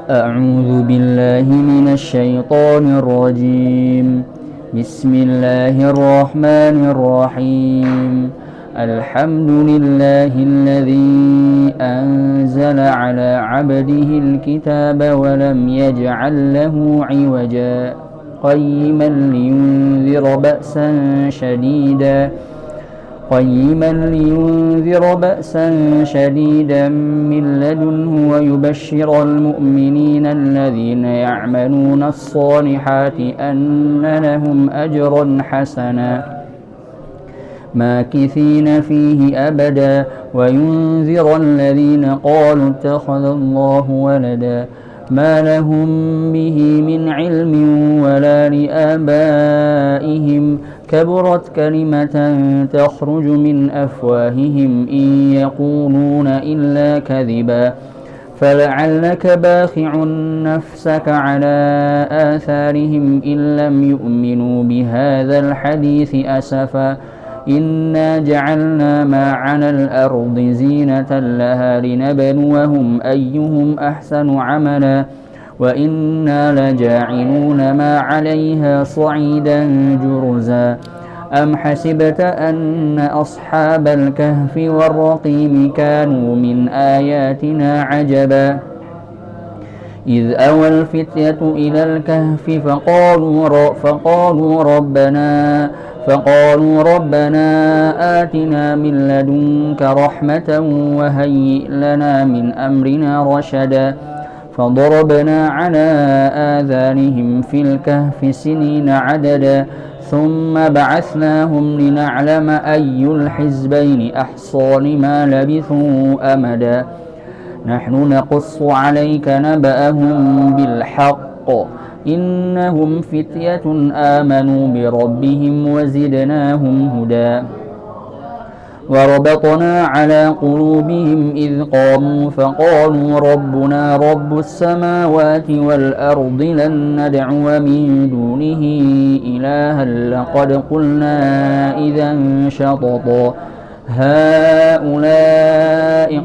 أعوذ بالله من الشيطان الرجيم. بسم الله الرحمن الرحيم. الحمد لله الذي أنزل على عبده الكتاب ولم يجعل له عوجا قيما لينذر بأسا شديدا من لدنه ويبشر المؤمنين الذين يعملون الصالحات أن لهم أجرا حسنا ماكثين فيه أبدا وينذر الذين قالوا اتخذ الله ولدا ما لهم به من علم ولا لآبائهم كبرت كلمة تخرج من أفواههم إن يقولون إلا كذبا فلعلك باخع نفسك على آثارهم إن لم يؤمنوا بهذا الحديث أسفا إنا جعلنا ما على الأرض زينة لها لنبلوهم أيهم أحسن عملا وإنا لجاعلون ما عليها صعيدا جرزا أم حسبت أن أصحاب الكهف والرقيم كانوا من آياتنا عجبا إذ أوى الفتية إلى الكهف فقالوا ربنا آتنا من لدنك رحمة وهيئ لنا من أمرنا رشدا فضربنا على آذانهم في الكهف سنين عددا ثم بعثناهم لنعلم أي الحزبين أحصى لما لبثوا أمدا نحن نقص عليك نبأهم بالحق إنهم فتية آمنوا بربهم وزدناهم هدى وربطنا على قلوبهم إذ قاموا فقالوا ربنا رب السماوات والأرض لن ندعو من دونه إلها لقد قلنا إذا شططا هؤلاء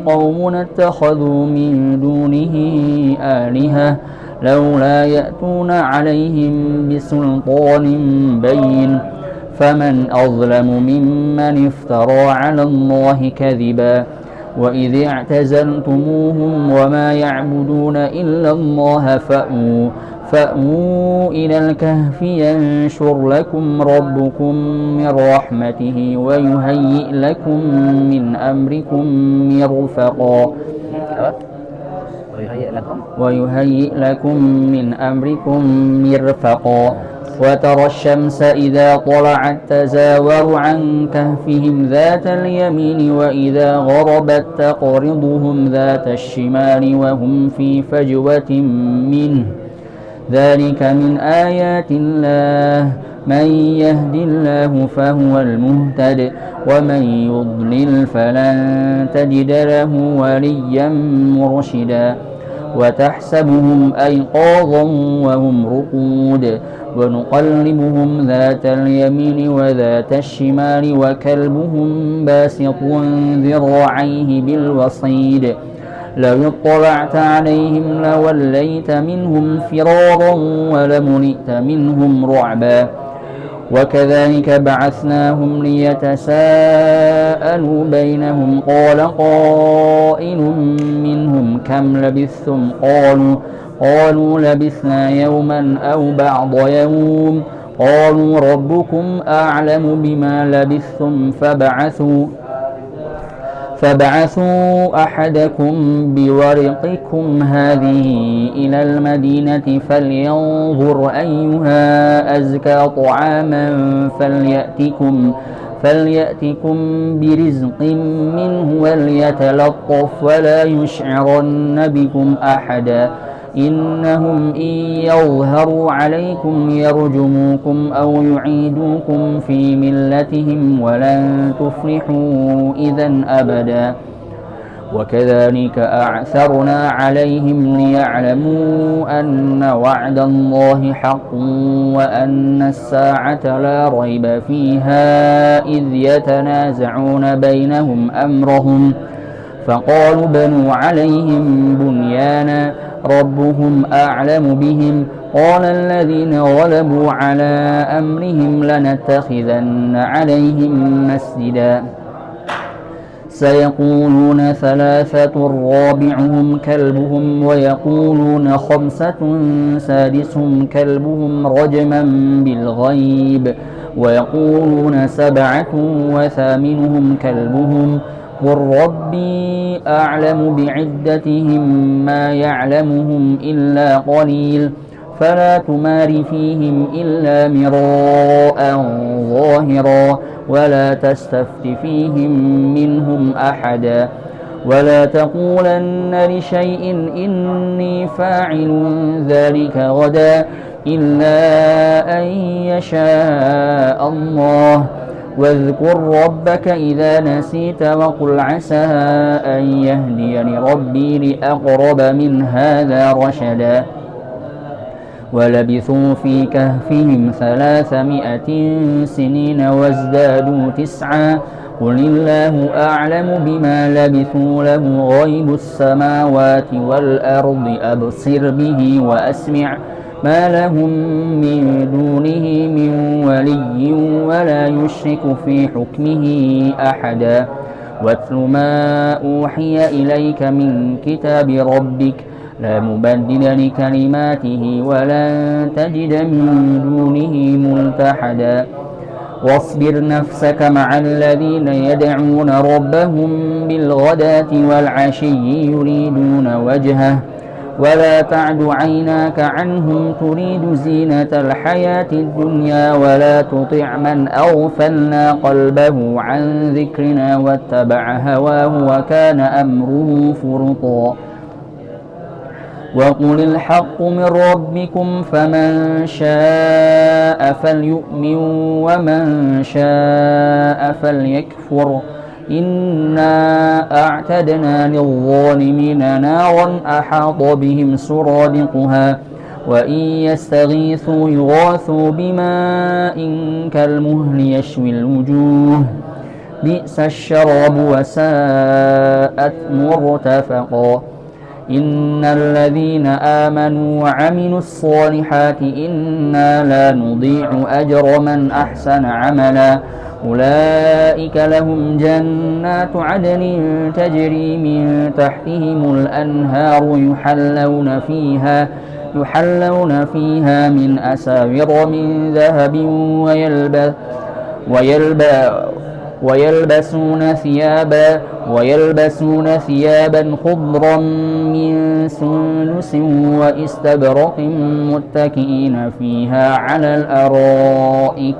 قوم اتخذوا من دونه آلهة لولا يأتون عليهم بسلطان بين فمن أظلم ممن افترى على الله كذبا وإذ اعتزلتموهم وما يعبدون إلا الله فأووا إلى الكهف ينشر لكم ربكم من رحمته ويهيئ لكم من أمركم مرفقا وترى الشمس إذا طلعت تزاور عن كهفهم ذات اليمين وإذا غربت تقرضهم ذات الشمال وهم في فجوة منه ذلك من آيات الله من يهد الله فهو المهتد ومن يضلل فلن تجد له وليا مرشدا وتحسبهم أيقاظا وهم رقود ونقلبهم ذات اليمين وذات الشمال وكلبهم باسط ذراعيه بالوصيد لو اطلعت عليهم لوليت منهم فرارا ولملئت منهم رعبا وكذلك بعثناهم ليتساءلوا بينهم قال قائل منهم كم لبثتم قالوا لبثنا يوما أو بعض يوم قالوا ربكم أعلم بما لبثتم فابعثوا أحدكم بورقكم هذه إلى المدينة فلينظر أيها أزكى طعاما فليأتكم برزق منه وليتلطف ولا يشعرن بكم أحدا إنهم إن يظهروا عليكم يرجموكم أو يعيدوكم في ملتهم ولن تفلحوا إذا أبدا وكذلك أعثرنا عليهم ليعلموا أن وعد الله حق وأن الساعة لا ريب فيها إذ يتنازعون بينهم أمرهم فقالوا بنوا عليهم بنيانا ربهم أعلم بهم قال الذين غلبوا على أمرهم لنتخذن عليهم مسجدا سيقولون ثلاثة رابعهم كلبهم ويقولون خمسة سادسهم كلبهم رجما بالغيب ويقولون سبعة وثامنهم كلبهم قل ربي أعلم بعدتهم ما يعلمهم إلا قليل فلا تمار فيهم إلا مراء ظاهرا ولا تستفت فيهم منهم أحدا ولا تقولن لشيء إني فاعل ذلك غدا إلا أن يشاء الله واذكر ربك إذا نسيت وقل عسى أن يهديني ربي لأقرب من هذا رشدا ولبثوا في كهفهم 300 سنين وازدادوا 9 قل الله أعلم بما لبثوا له غيب السماوات والأرض أبصر به وأسمع ما لهم من دونه من ولي ولا يشرك في حكمه أحدا واتل ما أوحي إليك من كتاب ربك لا مبدل لكلماته ولن تجد من دونه ملتحدا واصبر نفسك مع الذين يدعون ربهم بالغداة والعشي يريدون وجهه ولا تعد عيناك عنهم تريد زينة الحياة الدنيا ولا تطع من أغفلنا قلبه عن ذكرنا واتبع هواه وكان أمره فرطا وقل الحق من ربكم فمن شاء فليؤمن ومن شاء فليكفر إنا أعتدنا للظالمين نارا أحاط بهم سرادقها وإن يستغيثوا يغاثوا بماء كالمهل يشوي الوجوه بئس الشراب وساءت مرتفقا إن الذين آمنوا وعملوا الصالحات إنا لا نضيع أجر من أحسن عملا أولئك لهم جنات عدن تجري من تحتهم الأنهار يحلون فيها من أساور من ذهب ويلبسون ثيابا خضرا من سندس واستبرق متكئين فيها على الأرائك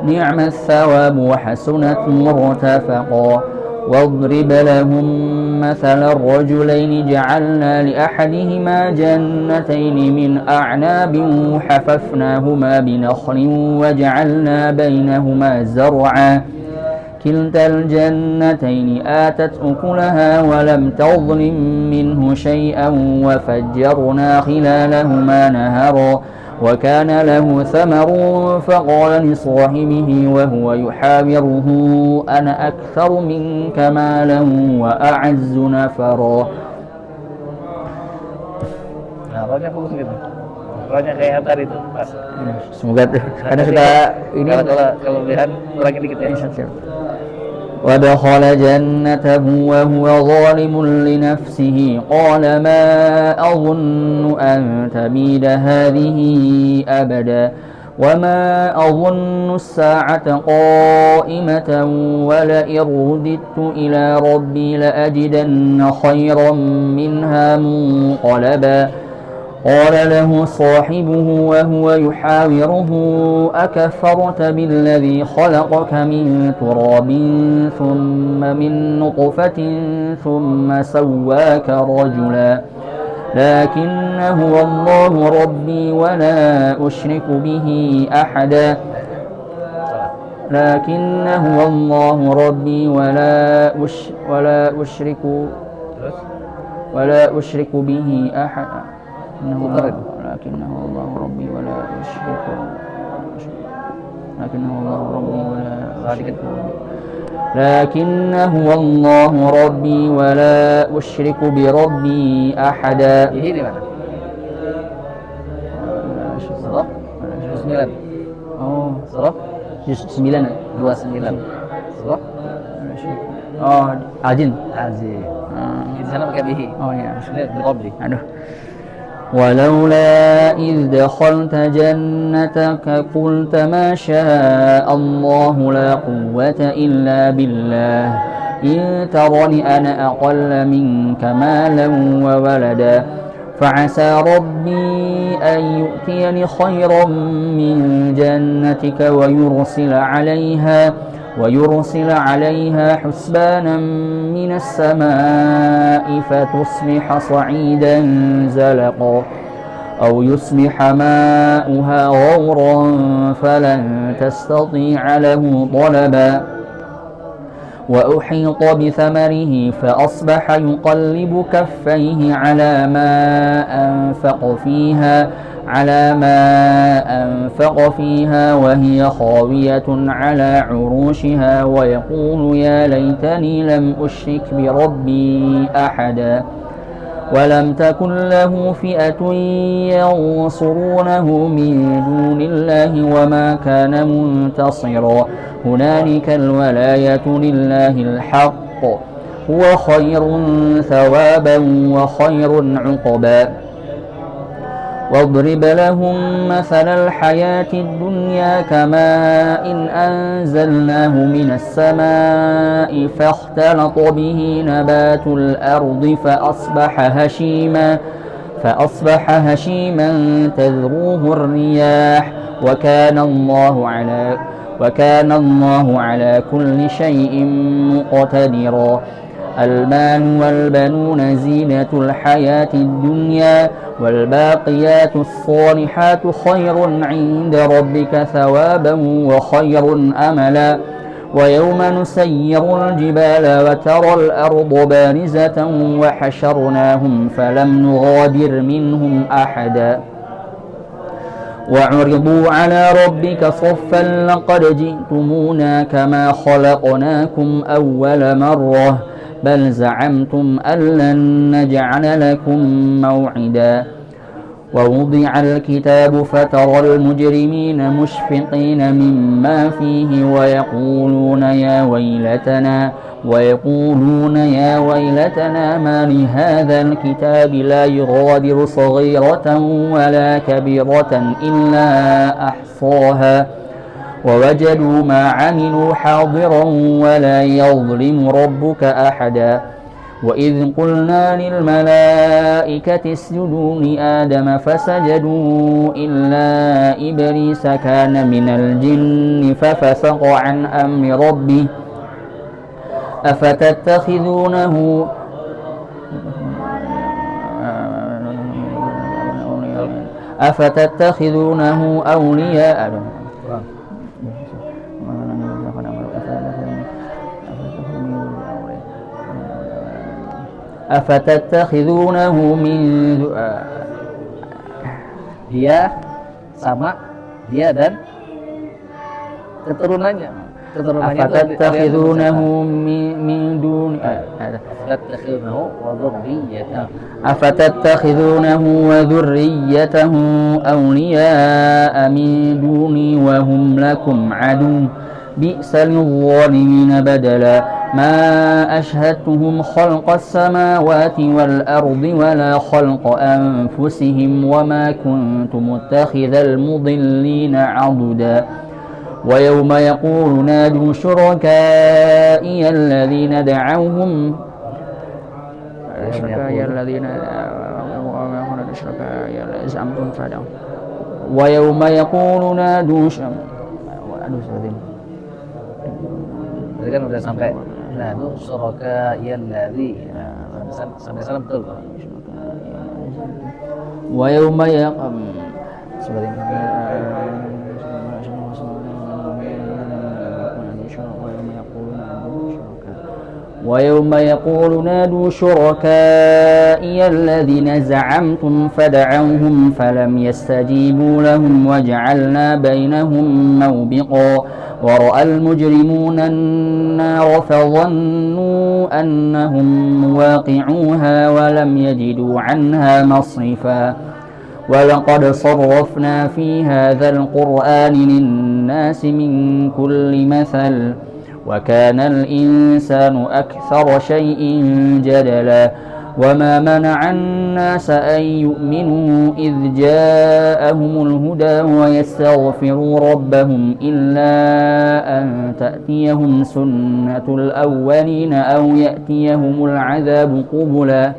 نعم الثواب وحسنت مرتفقا واضرب لهم مثل الرجلين جعلنا لأحدهما جنتين من أعناب وحففناهما بنخل وجعلنا بينهما زرعا كلتا الجنتين آتت أكلها ولم تظلم منه شيئا وفجرنا خلالهما نهرا وكان له ثمر فقال لصاحبه وهو يحاوره أنا أكثر منك مالا وأعز نفرا. Rohnya kayak tadi itu pas. Semoga karena sudah ini kalau lihat kurangin dikit ya. ودخل جنته وهو ظالم لنفسه قال ما أظن أن تبيد هذه أبدا وما أظن الساعة قائمة ولئن رددت إلى ربي لأجدن خيرا منها منقلبا قال له صاحبه وهو يحاوره أكفرت بالذي خلقك من تراب ثم من نطفة ثم سواك رجلا لكن هو الله ربي ولا أشرك به أحدا لكن هو الله ربي ولا أشرك به أحدا لكنه الله ربي ولا أشرك لكنه الله ربي ولا أشرك لكن هو الله ربي ولا أشرك بربي أحدا. Bihi di mana? Surah 9. Oh, Surah juz 9. 29. Surah Oh, Al-Jin. Azim. Di sana pakai bihi. Oh ya. Ini Rabbi. Aduh. ولولا إذ دخلت جنتك قلت ما شاء الله لا قوة إلا بالله إن ترني أنا أقل منك مالا وولدا فعسى ربي أن يؤتيني خيرا من جنتك ويرسل عليها حسبانا من السماء فتصبح صعيدا زلقا أو يصبح ماؤها غورا فلن تستطيع له طلبا وأحيط بثمره فأصبح يقلب كفيه على ما أنفق فيها وهي خاوية على عروشها ويقول يا ليتني لم أشرك بربي أحدا ولم تكن له فئة ينصرونه من دون الله وما كان منتصرا هنالك الولاية لله الحق هو خير ثوابا وخير عقبا واضرب لهم مثل الحياة الدنيا كماء أنزلناه من السماء فاختلط به نبات الأرض فأصبح هشيما تذروه الرياح وكان الله على كل شيء مقتدرا المال والبنون زينة الحياة الدنيا والباقيات الصالحات خير عند ربك ثوابا وخير أملا ويوم نسير الجبال وترى الأرض بارزة وحشرناهم فلم نغادر منهم أحدا وعرضوا على ربك صفا لقد جئتمونا كما خلقناكم أول مرة بل زعمتم أن لن نجعل لكم موعدا ووضع الكتاب فترى المجرمين مشفقين مما فيه ويقولون يا ويلتنا ما لهذا الكتاب لا يغادر صغيرة ولا كبيرة إلا أحصاها ووجدوا ما عملوا حاضرا ولا يظلم ربك أحدا وإذ قلنا للملائكة اسجدوا لآدم فسجدوا إلا إبليس كان من الجن ففسق عن أمر ربه أفتتخذونه أولياء أفتتخذونه من dia sama dia dan keturunannya أفتتخذونه من دون أفتتخذونه وذريته أولياء من دوني وهم لكم عدو بئس للظالمين بدلا ما أشهدتهم خلق السماوات والأرض ولا خلق أنفسهم وما كنت متخذ المضلين عضدا ويوم يقول نادوا شركائي الذين دعوهم ويوم يقول نادوا Tadi kan udah sampai nadu suraka yalladzi sampai sana betul. Wa yauma yaqam ويوم يقول نادوا شركائي الذين زعمتم فدعوهم فلم يستجيبوا لهم وجعلنا بينهم موبقا ورأى المجرمون النار فظنوا أنهم مواقعوها ولم يجدوا عنها مصرفا ولقد صرفنا في هذا القرآن للناس من كل مثل وكان الإنسان أكثر شيء جدلا وما منع الناس أن يؤمنوا إذ جاءهم الهدى ويستغفروا ربهم إلا أن تأتيهم سنة الأولين أو يأتيهم العذاب قبلا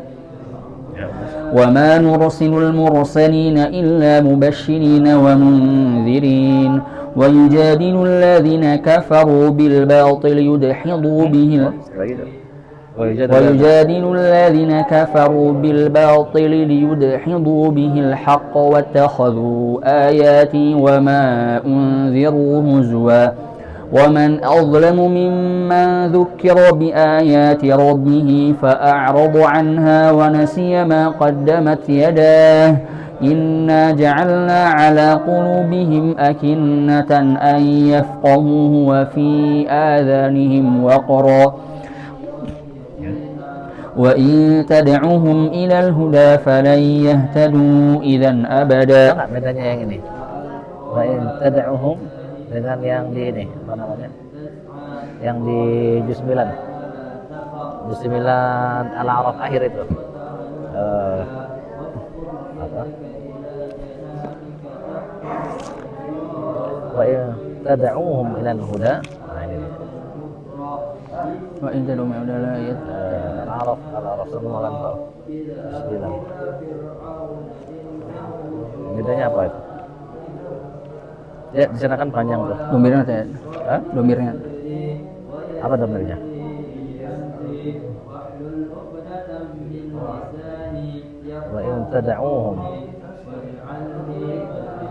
وما نرسل المرسلين إلا مبشرين ومنذرين ويجادل الذين كفروا بالباطل ليدحضوا به الحق واتخذوا آياتي وما أنذروا هزوا ومن أظلم ممن ذكر بآيات ربه فأعرض عنها ونسي ما قدمت يداه إنا جعلنا على قلوبهم أكنة أن يفقهوه وفي آذانهم وقرا وإن تدعوهم إلى الهدى فلن يهتدوا إذا أبدا. Bedanya yang ini. Wa in tad'uhum dengan yang di ini apa namanya? Yang di juz 9. Juz 9 Al-A'raf akhir itu. Apa? Wa in tad'uhum ila al-huda. Nah ini. Wa in tad'uhum ila al-ayat. Al-A'raf semua kan Pak. Juz 9. Bedanya apa itu? Ya, di sana kan panjang tuh. Domirnya teh. Hah? Domirnya. Apa domirnya? Wa in tad'uhum.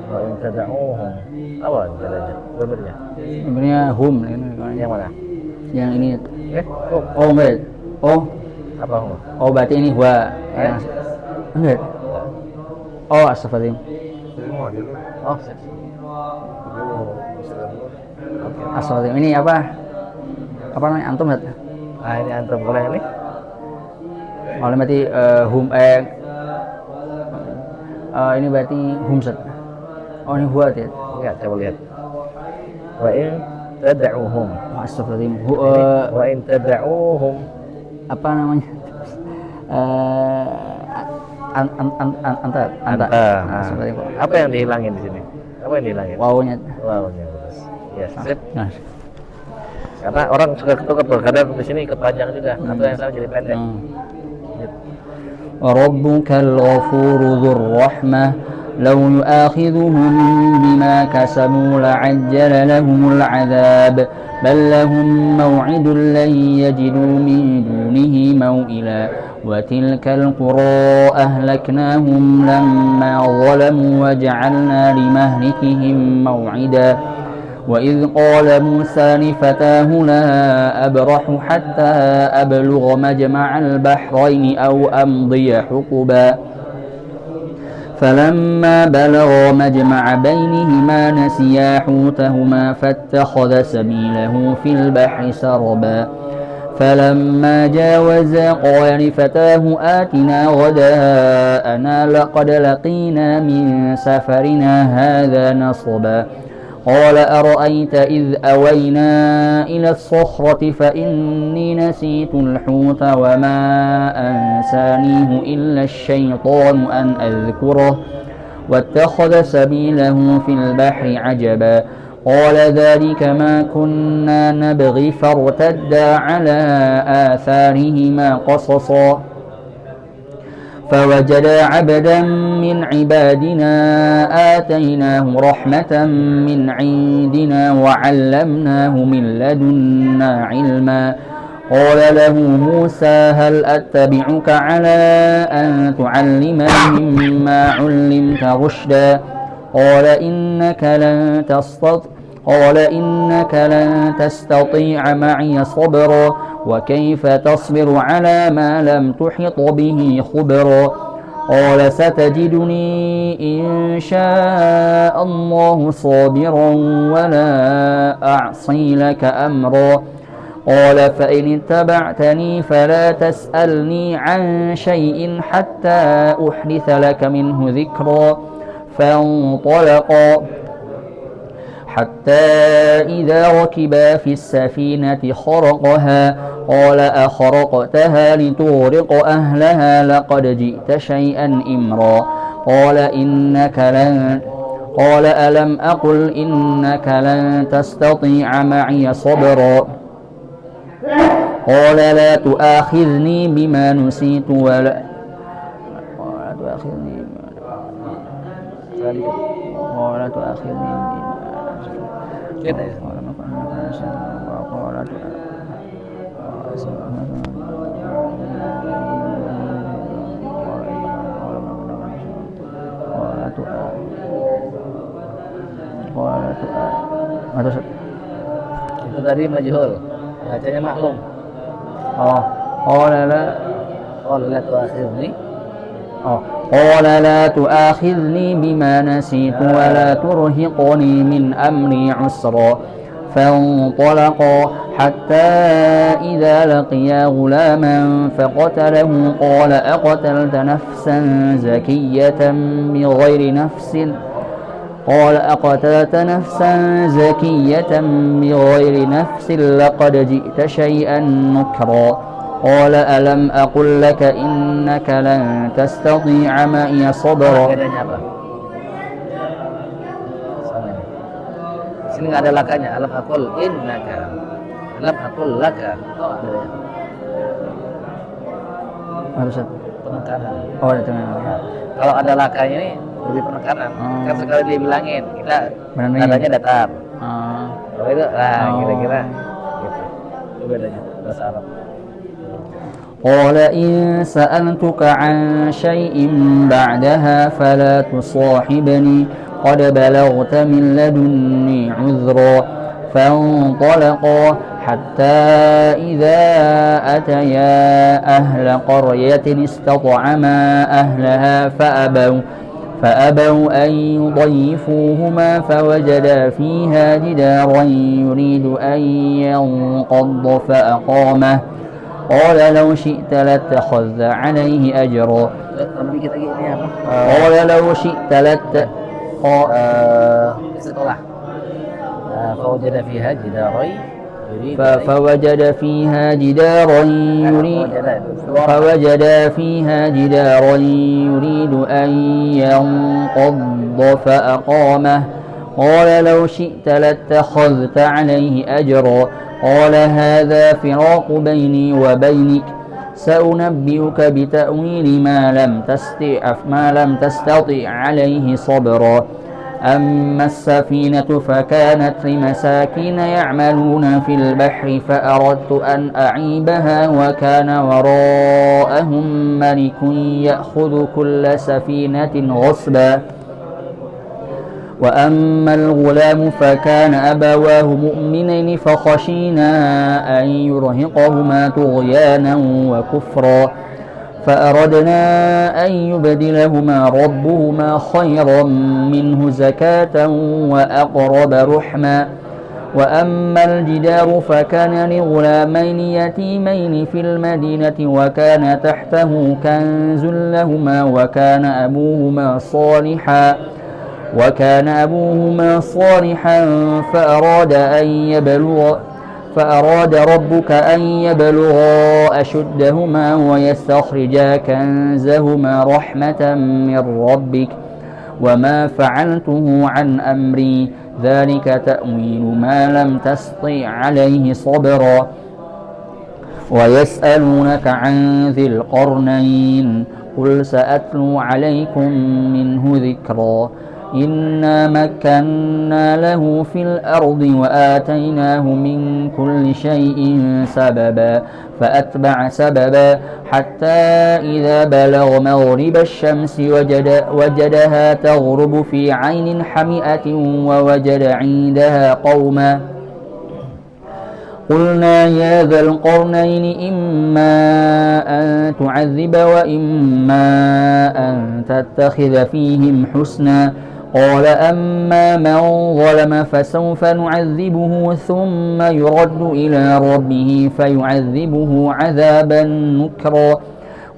Wa in tad'uhum. Apa bedanya? Domirnya. Domirnya hum ini. Yang mana? Yang ini. Oh, enggak. Oh. Apa hum? Oh, berarti ini wa. Enggak. Oh, astagfirullah. Oh, Astagfirullah. Ini apa? Apa namanya? Antum lihat? ah ini antum kalau yang ini? Kalau berarti hum ini berarti humsat. Oh, ini huwa ya. Enggak, coba lihat. Wa in tad'uhum. Oh, astagfirullah. Wa in tad'uhum. Apa namanya? Anta. Apa yang dihilangin di sini? Apa yang dihilangin? Wawunya. Wawunya terus. Ya, sip. Nah. Karena orang suka ketukar tuh, kadang di sini ikut panjang juga, atau yang sama jadi pendek. Rabbukal ghafuru dzur rahmah law yu'akhidhuhum bima kasabu la'ajjala lahumul 'adzab bal lahum maw'idun lan yajidu min dunihi maw'ila wa tilkal qura ahlaknahum lamma zalamu wa ja'alna limahlikihim maw'ida وإذ قال موسى لفتاه لا أبرح حتى أبلغ مجمع البحرين أو أمضي حقبا فلما بلغا مجمع بينهما نسيا حوتهما فاتخذ سبيله في البحر سربا فلما جاوزا قال لفتاه آتنا غداءنا لقد لقينا من سفرنا هذا نصبا قال أرأيت إذ أوينا إلى الصخرة فإني نسيت الحوت وما أنسانيه إلا الشيطان أن أذكره واتخذ سبيله في البحر عجبا قال ذلك ما كنا نبغي فارتدا على آثارهما قصصا فوجدا عبدا من عبادنا آتيناه رحمة من عندنا وعلمناه من لدنا علما قال له موسى هل أتبعك على أن تعلمني مما علمت رشدا قال إنك قال إنك لن تستطيع معي صبرا وكيف تصبر على ما لم تحط به خبرا قال ستجدني إن شاء الله صابرا ولا أعصي لك أمرا قال فإن اتبعتني فلا تسألني عن شيء حتى أحدث لك منه ذكرا فانطلقا حتى إذا ركبا في السفينة خرقها قال أخرقتها لتغرق أهلها لقد جئت شيئا إمرا قال ألم أقل إنك لن تستطيع معي صبرا قال لا تؤاخذني بما نسيت ولا تؤاخذني Itu tadi majhul, bacanya maklum. قال لا تؤاخذني. قال لا تؤاخذني بما نسيت ولا ترهقني من أمري عسرا فانطلقا حتى إذا لقيا غلاما فقتله قال أقتلت نفسا زكية بغير نفس لقد جئت شيئا نكرا قال ألم أقل لك إنك لن تستطيع معي صبرا. Sini nggak ada lakanya. Alam aqul innaka, alam aqul laka. Harus penekanan. ada tengah. Kalau ada lakanya ini lebih penekanan. Kan sekali dibilangin kita nadanya datar. Kalau itu kira-kira gitu. Itu bedanya bahasa Arab. قال إن سألتك عن شيء بعدها فلا تصاحبني قد بلغت من لدني عذرا فانطلقا حتى إذا أتيا أهل قرية استطعما أهلها فأبوا أن يضيفوهما فوجدا فيها جدارا يريد أن ينقض فأقامه قال لو شئت لاتخذت عليه أجرا قال لو شئت فوجد فيها جدارا يريد أن ينقض فأقامه قال لو شئت لاتخذت عليه أجرا قال هذا فراق بيني وبينك سأنبئك بتأويل ما لم تستطع عليه صبرا أما السفينة فكانت لمساكين يعملون في البحر فأردت أن أعيبها وكان وراءهم ملك يأخذ كل سفينة غصبا وأما الغلام فكان أبواه مؤمنين فخشينا أن يرهقهما طغيانا وكفرا فأردنا أن يبدلهما ربهما خيرا منه زكاة وأقرب رحما وأما الجدار فكان لغلامين يتيمين في المدينة وكان تحته كنز لهما وكان أبوهما صالحا فأراد ربك أن يبلغا أشدهما ويستخرجا كنزهما رحمة من ربك وما فعلته عن أمري ذلك تأويل ما لم تستطع عليه صبرا ويسألونك عن ذي القرنين قل سأتلو عليكم منه ذكرا إنا مكنا له في الأرض وآتيناه من كل شيء سببا فأتبع سببا حتى إذا بلغ مغرب الشمس وجدها تغرب في عين حمئة ووجد عندها قوما قلنا يا ذا القرنين إما أن تعذب وإما أن تتخذ فيهم حسنا قال أما من ظلم فسوف نعذبه ثم يرد إلى ربه فيعذبه عذابا نكرا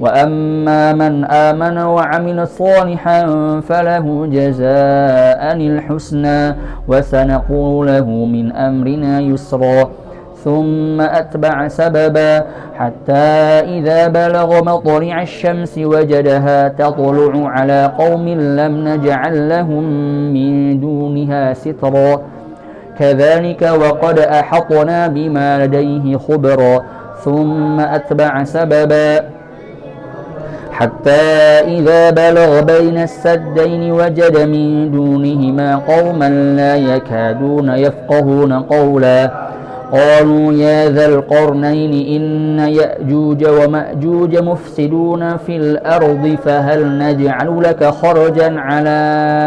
وأما من آمن وعمل صالحا فله جزاء الحسنى وسنقول له من أمرنا يسرا ثم أتبع سببا حتى إذا بلغ مطلع الشمس وجدها تطلع على قوم لم نجعل لهم من دونها سترا كذلك وقد أحطنا بما لديه خبرا ثم أتبع سببا حتى إذا بلغ بين السدين وجد من دونهما قوما لا يكادون يفقهون قولا قالوا يا ذا القرنين إن يأجوج ومأجوج مفسدون في الأرض فهل نجعل لك خرجا على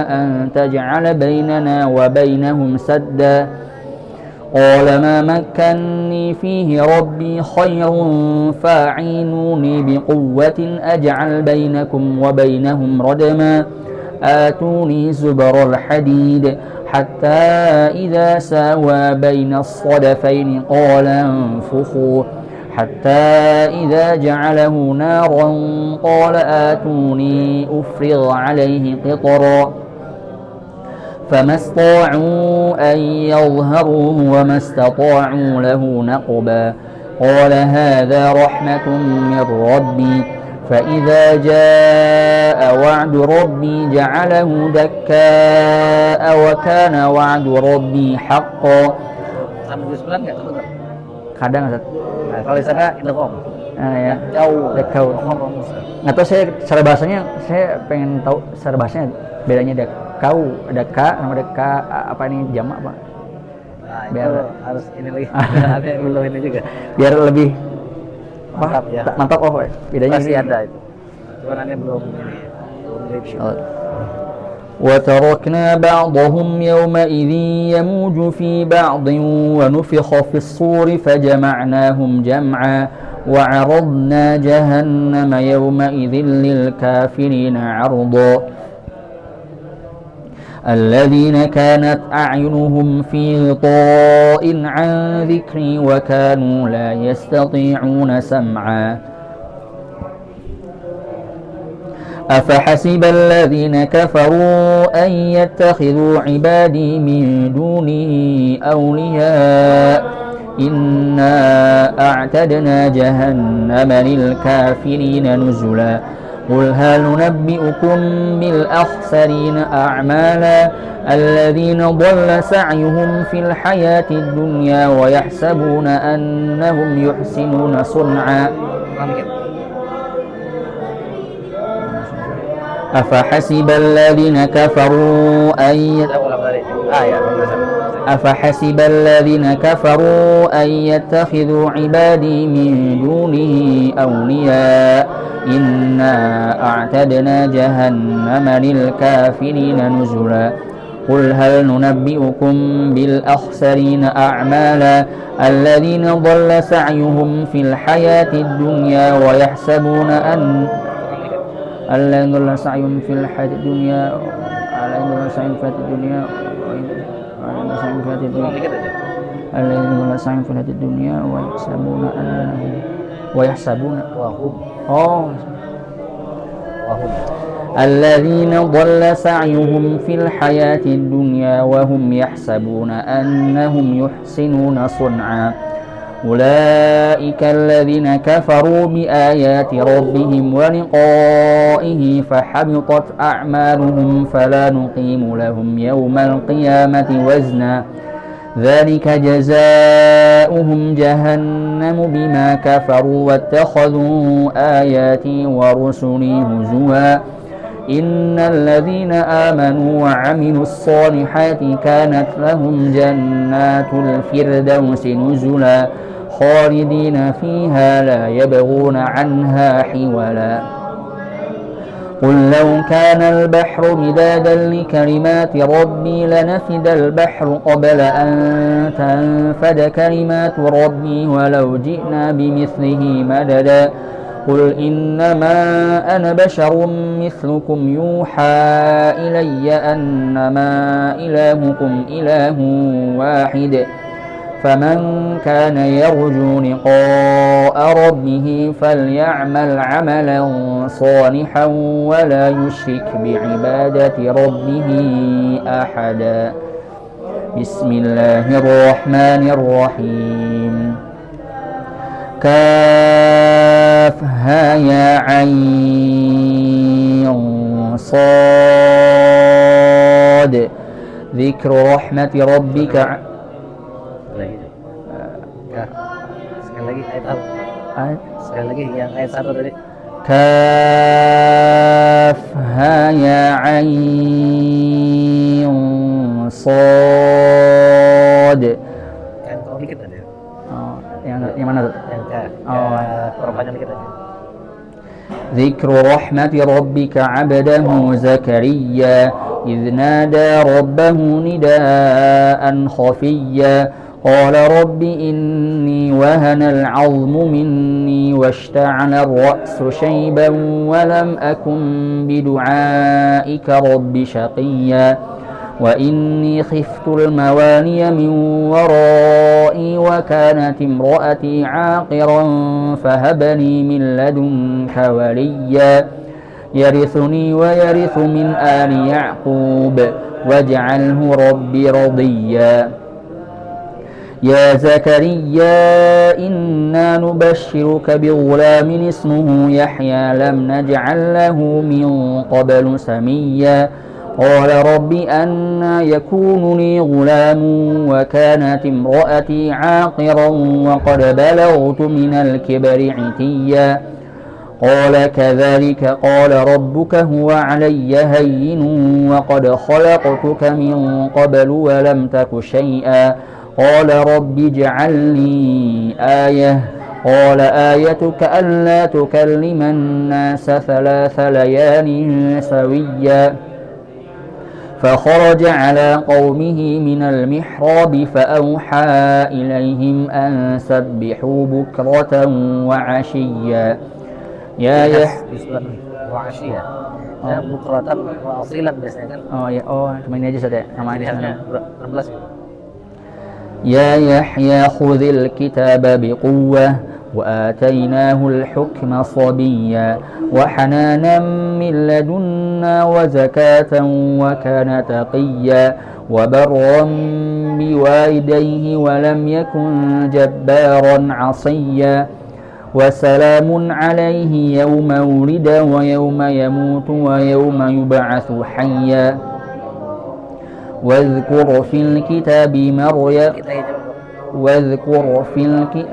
أن تجعل بيننا وبينهم سدا قال ما مكني فيه ربي خير فاعينوني بقوة أجعل بينكم وبينهم ردما آتوني زبر الحديد حتى إذا ساوى بين الصدفين قال انفخوا حتى إذا جعله نارا قال آتوني أفرغ عليه قطرا فما استطاعوا أن يظهروه وما استطاعوا له نقبا قال هذا رحمة من ربي فإذا جاء وعد ربي جعله دكاء وكان وعد ربي حقا. Sampai juz 9 nggak ketutup? Kadang Ustaz. Nah, kalau di sana idgham. Ya. Dakau. Nggak tahu saya secara bahasanya, saya pengen tahu secara bahasanya bedanya dakau, ada ka sama ada ka apa ini jamak Pak? Nah, biar harus ini lagi. Ada belum ini juga. Biar lebih mantap ya. Mantap bedanya pasti ini. ada itu. Cuman belum ini. Belum review. وتركنا بعضهم يومئذ يموج في بعض ونفخ في الصور فجمعناهم جمعا وعرضنا جهنم يومئذ للكافرين عرضا الذين كانت أعينهم في غطاء عن ذكري وكانوا لا يستطيعون سمعا أفحسب الذين كفروا أن يتخذوا عبادي من دوني أولياء إنا أعتدنا جهنم للكافرين نزلا قل هل ننبئكم بالأخسرين أعمالا الذين ضل سعيهم في الحياة الدنيا ويحسبون أنهم يحسنون صنعا أفحسب الذين كفروا أن يتخذوا عبادي من دونه أولياء إنا أعتدنا جهنم للكافرين نزلا قل هل ننبئكم بالأخسرين أعمالا الذين ضل سعيهم في الحياة الدنيا ويحسبون أن الذين ضل سعيهم في الحياة الدنيا الذين ضل سعيهم في الحياة الدنيا الذين ضل سعيهم في الحياة الدنيا ويحسبون وهم الذين ضل سعيهم في الحياة الدنيا وهم يحسبون أنهم يحسنون صنعا أولئك الذين كفروا بآيات ربهم ولقائه فحبطت أعمالهم فلا نقيم لهم يوم القيامة وزنا ذلك جزاؤهم جهنم بما كفروا واتخذوا آياتي ورسلي هزوا إن الذين آمنوا وعملوا الصالحات كانت لهم جنات الفردوس نزلا خالدين فيها لا يبغون عنها حولا قل لو كان البحر مدادا لكلمات ربي لنفد البحر قبل أن تنفد كلمات ربي ولو جئنا بمثله مددا قل إنما أنا بشر مثلكم يوحى إلي أنما إلهكم إله واحد فمن كان يرجو لقاء ربه فليعمل عملا صالحا ولا يشرك بعبادة ربه أحدا بسم الله الرحمن الرحيم كافها يا عين صاد ذكر رحمة ربك sekali lagi sekali lagi yang ayat 1 tadi كافها يا عين صاد kan kalau dikit ada yang mana tuh? yang perpanjang dikit aja ذكر رحمة ربك عبده زكريا إذ نادى ربه نداء خفيا قال رب إني وهن العظم مني واشتعل الرأس شيبا ولم أكن بدعائك رب شقيا وإني خفت الموالي من ورائي وكانت امرأتي عاقرا فهب لي من لدنك وليا يرثني ويرث من آل يعقوب واجعله ربي رضيا يا زكريا إنا نبشرك بغلام اسمه يحيى لم نجعل له من قبل سميا قال رب أنى يكون لي غلام وكانت امرأتي عاقرا وقد بلغت من الكبر عتيا قال كذلك قال ربك هو علي هين وقد خلقتك من قبل ولم تك شيئا قال رب اجعل لي آية قال آيتك ألا تكلم الناس 3 ليال سويا فخرج على قومه من المحراب فأوحى إليهم أن سبحوا بكرة وعشيا يا وعشيا بكرة وأصيلا biasanya kan cuma ini aja saja sama ini 16 يا يحيى خذ الكتاب بقوة وآتيناه الحكم صبيا وحنانا من لدنا وزكاة وكان تقيا وبرا بوالديه ولم يكن جبارا عصيا وسلام عليه يوم ولد ويوم يموت ويوم يبعث حيا واذكر في الكتاب مريم واذكر في الكتاب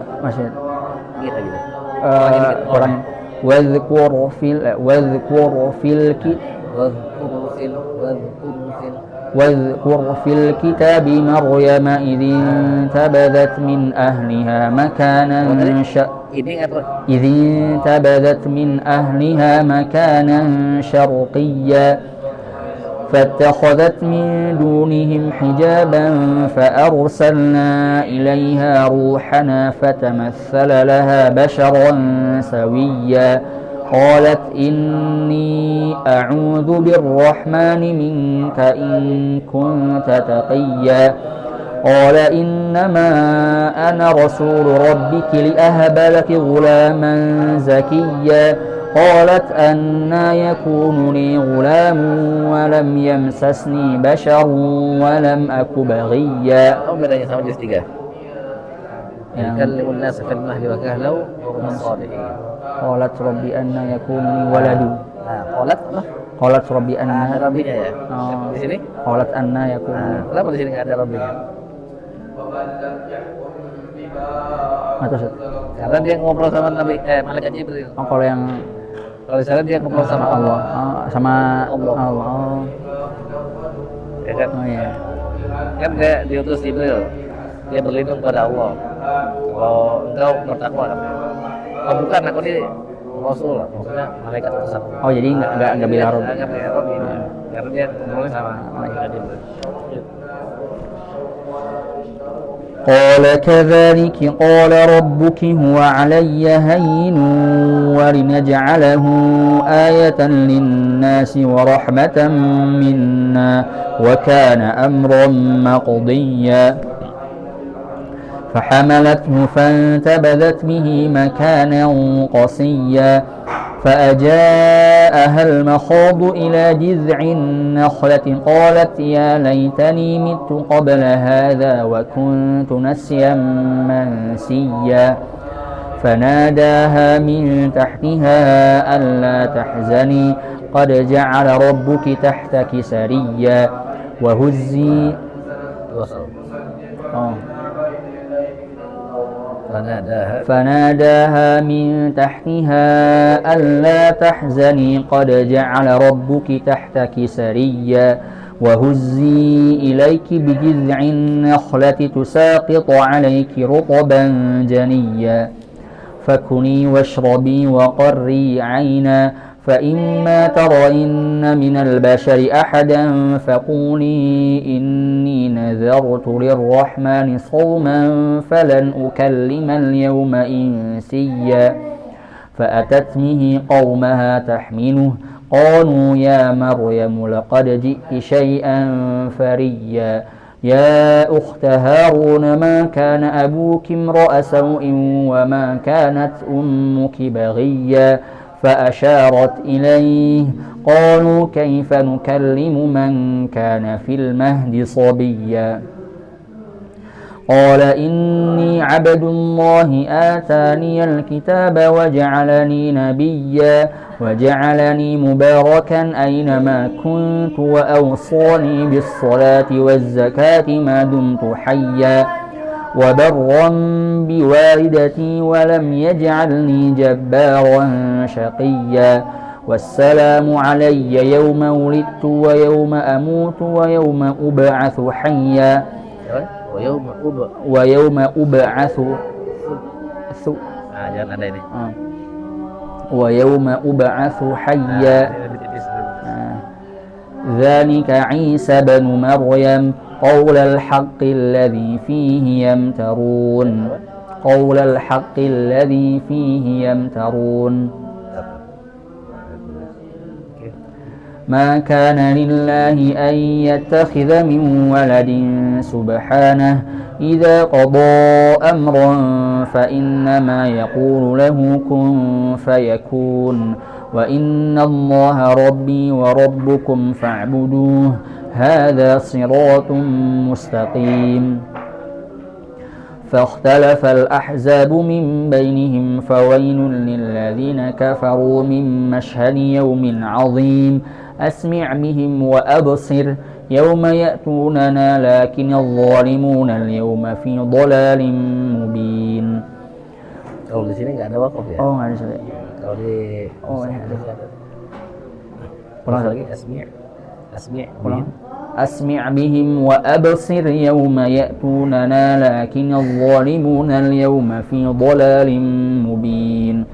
واذكر في الكتاب مريم إذ انتبذت من أهلها مكانا شرقيا فاتخذت من دونهم حجابا فأرسلنا إليها روحنا فتمثل لها بشرا سويا قالت إني أعوذ بالرحمن منك إن كنت تقيا قال إنما أنا رسول ربك لأهب لك غلاما زكيا قالت أنى يكون لي غلام ولم يمسسني بشر ولم أك بغيا bedanya sama juz 3 yukallimun nas fil mahdi wa kahla wa min salihin qalat rabbi anna yakunu li waladu qalat rabbi anna ada rabbinya ya di sini qalat anna yakunu kenapa di sini enggak ada rabbinya atau karena dia ngobrol sama Nabi malaikat Jibril kalau yang Kalau di sana dia ngobrol sama Allah, sama Allah. Allah. Ya kan? Oh ya. Kan dia diutus Jibril, dia berlindung pada Allah. Kalau engkau bertakwa, oh bukan, aku ini Rasul lah, maksudnya malaikat utusan. Oh jadi nggak bilang Rob. Nggak bilang Rob ini, karena dia ngobrolnya sama malaikat Jibril. قال كذلك قال ربك هو علي هين ولنجعله آية للناس ورحمة منا وكان أمرا مقضيا فحملته فانتبذت به مكانا قصيا فأجاءها المخاض إلى جذع النخلة قالت يا ليتني مت قبل هذا وكنت نسيا منسيا فناداها من تحتها ألا تحزني قد جعل ربك تحتك سريا وهزي فناداها من تحتها ألا تحزني قد جعل ربك تحتك سريا وهزي إليك بجذع النخلة تساقط عليك رطبا جنيا فكلي واشربي وقري عينا فإما ترين من البشر أحدا فقولي إني نذرت للرحمن صوما فلن أكلم اليوم إنسيا فأتت به قومها تحمله قالوا يا مريم لقد جئت شيئا فريا يا أخت هارون ما كان أبوك امرأ سوء وما كانت أمك بغيا فأشارت إليه قالوا كيف نكلم من كان في المهد صبيا قال إني عبد الله آتاني الكتاب وجعلني نبيا وجعلني مباركا أينما كنت وأوصاني بالصلاة والزكاة ما دمت حيا وبرا بوالدتي ولم يجعلني جبارا شقيا والسلام علي يوم ولدت ويوم أموت ويوم أبعث حيا ويوم أبعث ويوم أبعث حيا ذلك عيسى بن مريم قول الحق الذي فيه يمترون قول الحق الذي فيه يمترون ما كان لله أن يتخذ من ولد سبحانه إذا قضى أمرا فإنما يقول له كن فيكون وإن الله ربي وربكم فاعبدوه هذا صراط مستقيم فاختلف الأحزاب من بينهم فويل للذين كفروا من مشهد يوم عظيم أسمع بهم وأبصر يوم يأتوننا لكن الظالمون اليوم في ضلال مبين. Kalau di sini nggak ada wakaf ya? Oh nggak ada sudah. Kalau di ada. Pulang lagi asmi' pulang. أسمع بهم وأبصر يوم يأتوننا لكن الظالمون اليوم في ضلال مبين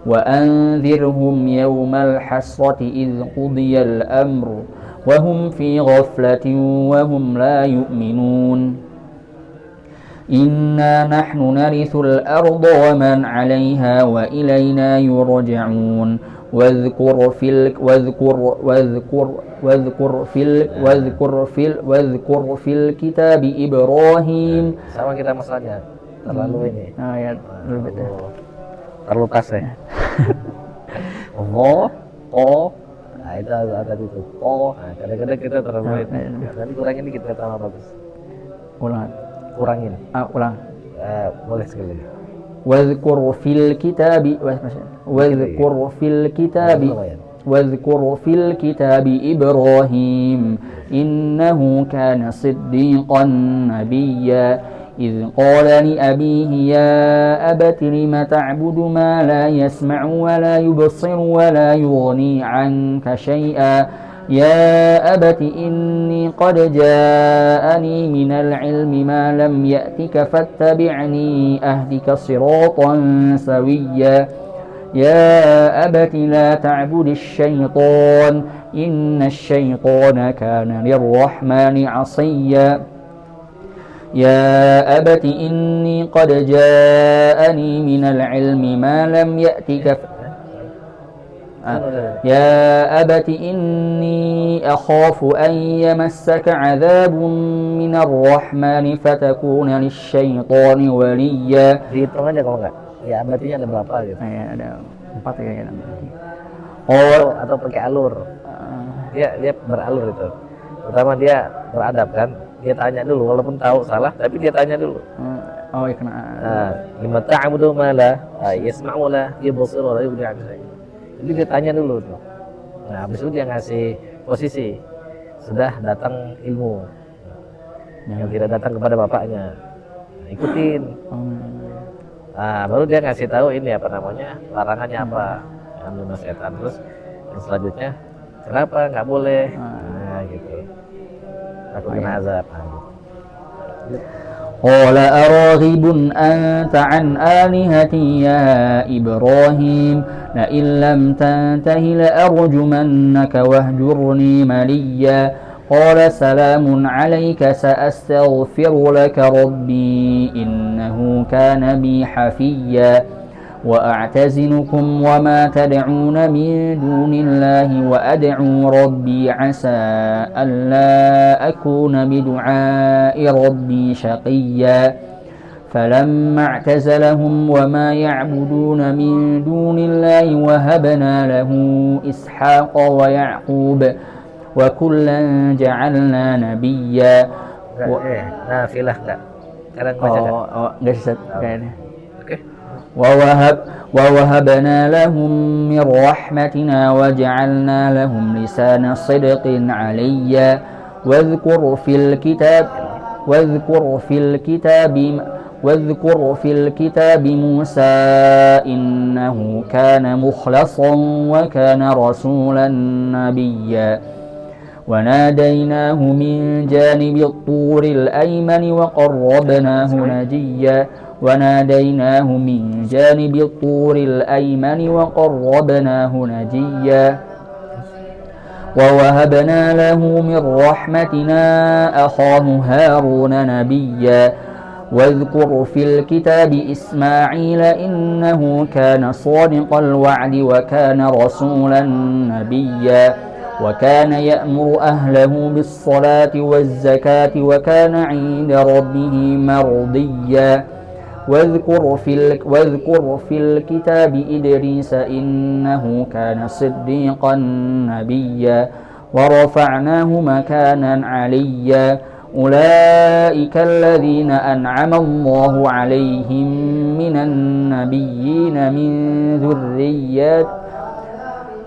وأنذرهم يوم الحسرة إذ قضي الأمر وهم في غفلة وهم لا يؤمنون إنا نحن نرث الأرض ومن عليها وإلينا يرجعون واذكر في الكتاب إبراهيم. Sama kita masalahnya terlalu ini. Oh ya, terlalu pas ya. Nah itu ada itu. Nah, kadang-kadang kita terlalu ini. Nanti kurangin dikit kata sama bagus. Kurangin. Ulang. Boleh sekali. واذكر في الكتاب إبراهيم إنه كان صديقا نبيا إذ قال لأبيه يا أبت لم تعبد ما لا يسمع ولا يبصر ولا يغني عنك شيئا يا أبت إني قد جاءني من العلم ما لم يأتك فاتبعني أهدك صراطا سويا يا أبت لا تعبد الشيطان إن الشيطان كان للرحمن عصيا يا أبت إني قد جاءني من العلم ما لم يأتك يا أبت إني أخاف أن يمسك عذاب من الرحمن فتكون للشيطان وليا. Dihitung aja kalau enggak. Ya abatinya ada berapa gitu? Ya, ada 4 ya. Atau pakai alur. Dia beralur itu. Pertama dia beradab kan. Dia tanya dulu walaupun tahu salah tapi dia tanya dulu. Oh iya kena. Lima ta'budu ma la yasma'u la yubsiru la yughni 'anka shay'an. Jadi dia tanya dulu tuh. Nah, habis itu dia ngasih posisi. Sudah datang ilmu. Yang tidak datang kepada bapaknya. Nah, ikutin. Nah, baru dia ngasih tahu ini apa namanya, larangannya apa. Yang setan. Terus yang selanjutnya, kenapa nggak boleh? Nah, gitu. Takut kena azab. قال أراغب أنت عن آلهتي يا إبراهيم لئن لم تنته لأرجمنك واهجرني مليا قال سلام عليك سأستغفر لك ربي إنه كان بي حفيا وأعتزلكم وما تدعون من دون الله وأدعو ربي عسى ألا أكون بدعاء ربي شقيا فلما اعتزلهم وما يعبدون من دون الله وهبنا له إسحاق ويعقوب وكلا جعلنا نبيا. Nafilah enggak? Sekarang baca enggak sih kayaknya. ووهبنا لهم من رحمتنا وجعلنا لهم لسان صدق عليا واذكر في الكتاب موسى إنه كان مخلصا وكان رسولا نبيا وناديناه من جانب الطور الأيمن وقربناه نجيا ووهبنا له من رحمتنا أخاه هارون نبيا واذكر في الكتاب إسماعيل إنه كان صادق الوعد وكان رسولا نبيا وكان يأمر أهله بالصلاة والزكاة وكان عند ربه مرضيا واذكر في الكتاب إدريس إنه كان صديقا نبيا ورفعناه مكانا عليا أولئك الذين أنعم الله عليهم من النبيين من ذرية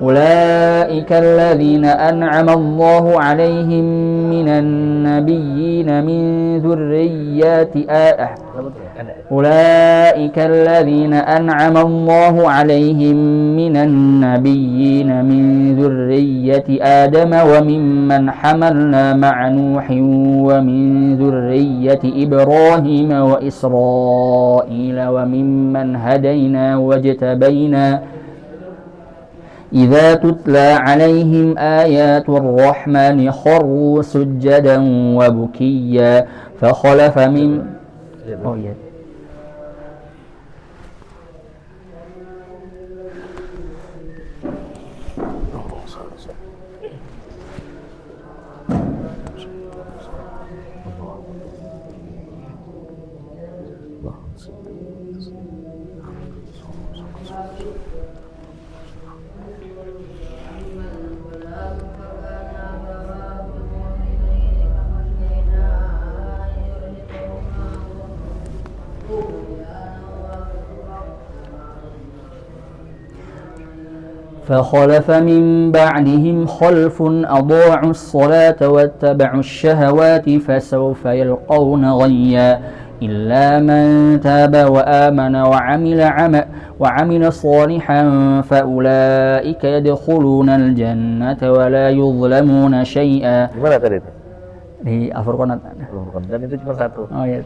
أولئك الذين أنعم الله عليهم من النبيين من ذريات أولئك الذين أنعم الله عليهم من النبيين من ذرية آدم وممن حملنا مع نوح ومن ذرية إبراهيم وإسرائيل وممن هدينا واجتبينا إذا تتلى عليهم آيات الرحمن خروا سجدا وبكيا فخلف من فخلف من بعدهم خلف أضاعوا الصلاة واتبعوا الشهوات فسوف يلقون غيا إلا من تاب وآمن وعمل صالحا فأولئك يدخلون الجنة ولا يظلمون شيئا. Gimana tadi itu? Di Al-Furqan. Dan itu cuma satu. Oh ya.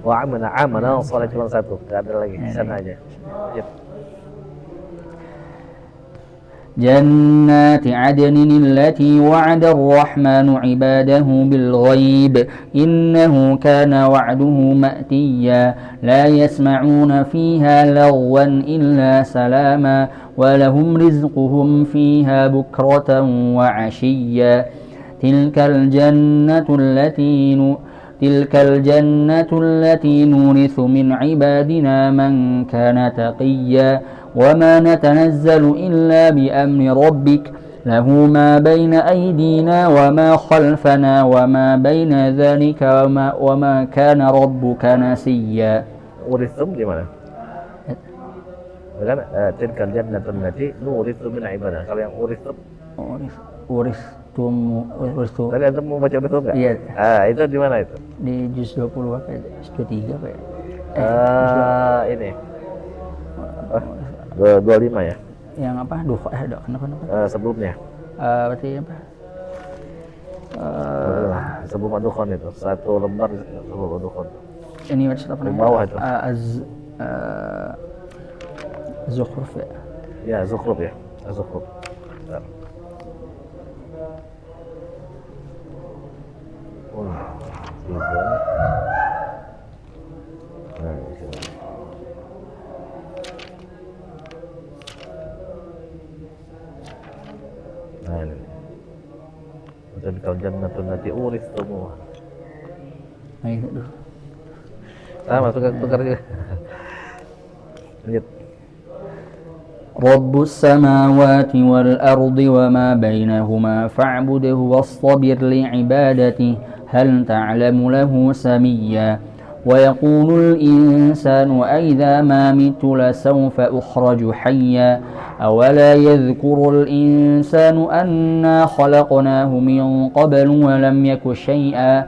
Wa amana sholat cuma satu, nggak ada lagi. Di sana aja. Yep. جنات عدن التي وعد الرحمن عباده بالغيب إنه كان وعده مأتيا لا يسمعون فيها لغوا إلا سلاما ولهم رزقهم فيها بكرة وعشيا تلك الجنة التي نورث من عبادنا من كان تقيا وما نتنزل إلا بأمر ربك له ما بين أيدينا وما خلفنا وما بين ذلك وما كان ربك نسيا. Urithum gimana? Kan tilkal jannatun allati nurithu min ibadina. Kalau yang urithum tadi antum mau baca urithum enggak? Iya. Itu di mana itu? Di juz 20 apa ya? Juz 23 apa ya? Ini 25 ya? Yang apa? Kenapa? Sebelumnya. Berarti apa? Sebelum Ad-Dukhan itu, satu lembar sebelum Ad-Dukhan. Ini apa namanya? Bawah itu. Zukhruf ya? Ya, Zukhruf ya. Zukhruf. Tilkal jannatun allati urithumuha. Itu dulu. Sama tukar juga. Lihat. رب السماوات والأرض وما بينهما فاعبده واصطبر لعبادته هل تعلم له سميا ويقول الإنسان أإذا ما مت لسوف أخرج حيا أولا يذكر الإنسان أنا خلقناه من قبل ولم يك شيئا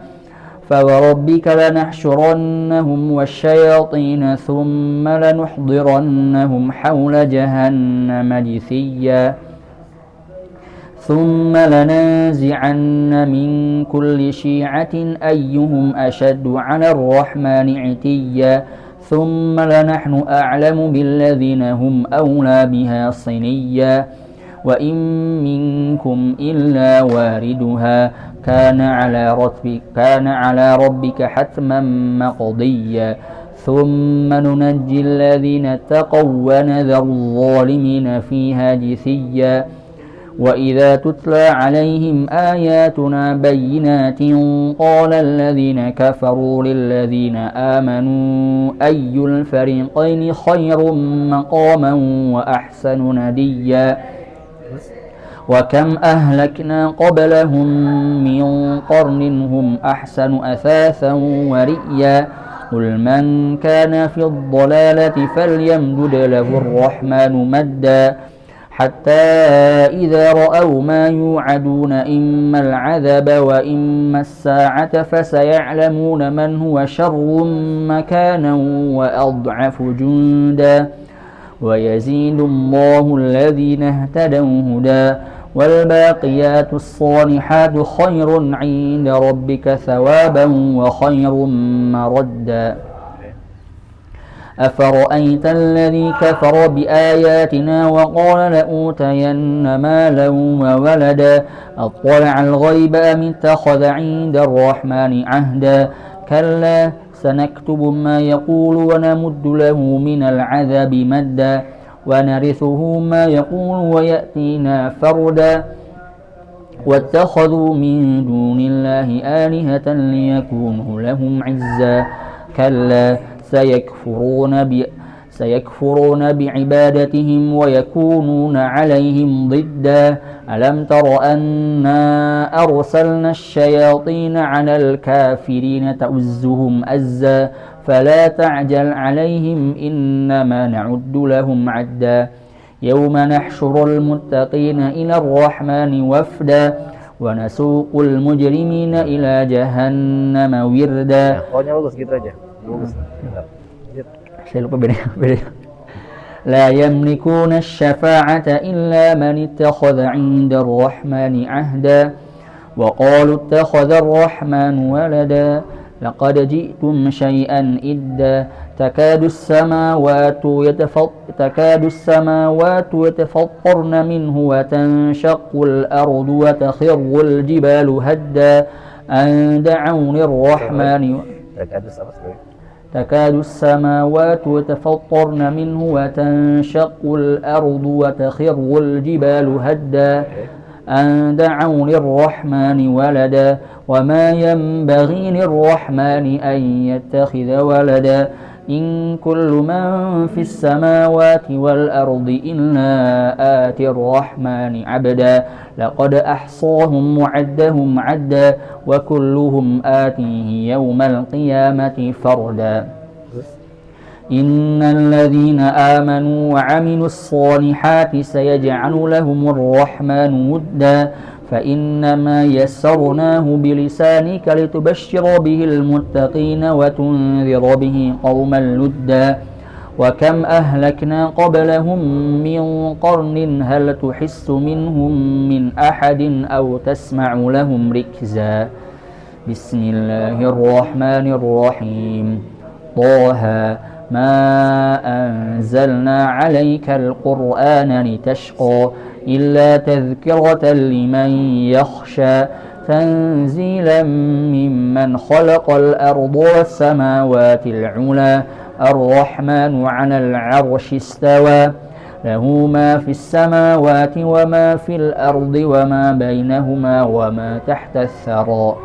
فوربك لنحشرنهم والشياطين ثم لنحضرنهم حول جهنم جثيا ثم لننزعن من كل شيعة أيهم أشد على الرحمن عتيا ثم لنحن أعلم بالذين هم أولى بها صليا وإن منكم إلا واردها كان على ربك حتما مقضيا ثم ننجي الذين اتقوا ونذر الظالمين فيها جثيا وإذا تتلى عليهم آياتنا بينات قال الذين كفروا للذين آمنوا أي الفريقين خير مقاما وأحسن نديا وكم أهلكنا قبلهم من قرن هم أحسن أثاثا ورئيا قل من كان في الضلالة فليمدد له الرحمن مدا حتى إذا رأوا ما يوعدون إما العذاب وإما الساعة فسيعلمون من هو شر مكانا وأضعف جندا ويزيد الله الذين اهتدوا هدى والباقيات الصالحات خير عند ربك ثوابا وخير مردا أفرأيت الذي كفر بآياتنا وقال لأوتين مالا وولدا أطلع الغيب أم اتخذ عند الرحمن عهدا كلا سنكتب ما يقول ونمد له من العذاب مدا ونرثه ما يقول ويأتينا فردا واتخذوا من دون الله آلهة ليكونوا لهم عزا كلا سيكفرون بعبادتهم ويكونون عليهم ضدا ألم تر أنا أرسلنا الشياطين على الكافرين تؤزهم أزا فلا تعجل عليهم إنما نعد لهم عدا يوم نحشر المتقين إلى الرحمن وفدا ونسوق المجرمين إلى جهنم وردا. Pokoknya bagus gitu aja. Bagus. Mantap. Lanjut. Saya lupa beda. لا يملكون الشفاعة إلا من اتخذ عند الرحمن عهدا وقالوا اتخذ الرحمن ولدا لقد جئتم شيئا إدا تكاد السماوات يتفطرن منه وتنشق الأرض وتخر الجبال هدا أن دعوا للرحمن تكاد السماوات يتفطرن منه وتنشق الأرض وتخر الجبال هدا أن دعوا للرحمن ولدا وما ينبغي للرحمن أن يتخذ ولدا إن كل من في السماوات والأرض إلا آتي الرحمن عبدا لقد أحصاهم وعدهم عدا وكلهم آتيه يوم القيامة فردا إن الذين آمنوا وعملوا الصالحات سيجعل لهم الرحمن ودا فإنما يسرناه بلسانك لتبشر به المتقين وتنذر به قوما لدا وكم أهلكنا قبلهم من قرن هل تحس منهم من أحد أو تسمع لهم ركزا بسم الله الرحمن الرحيم طه ما أنزلنا عليك القرآن لتشقى إلا تذكرة لمن يخشى تنزيلا ممن خلق الأرض والسماوات العلى الرحمن على العرش استوى له ما في السماوات وما في الأرض وما بينهما وما تحت الثرى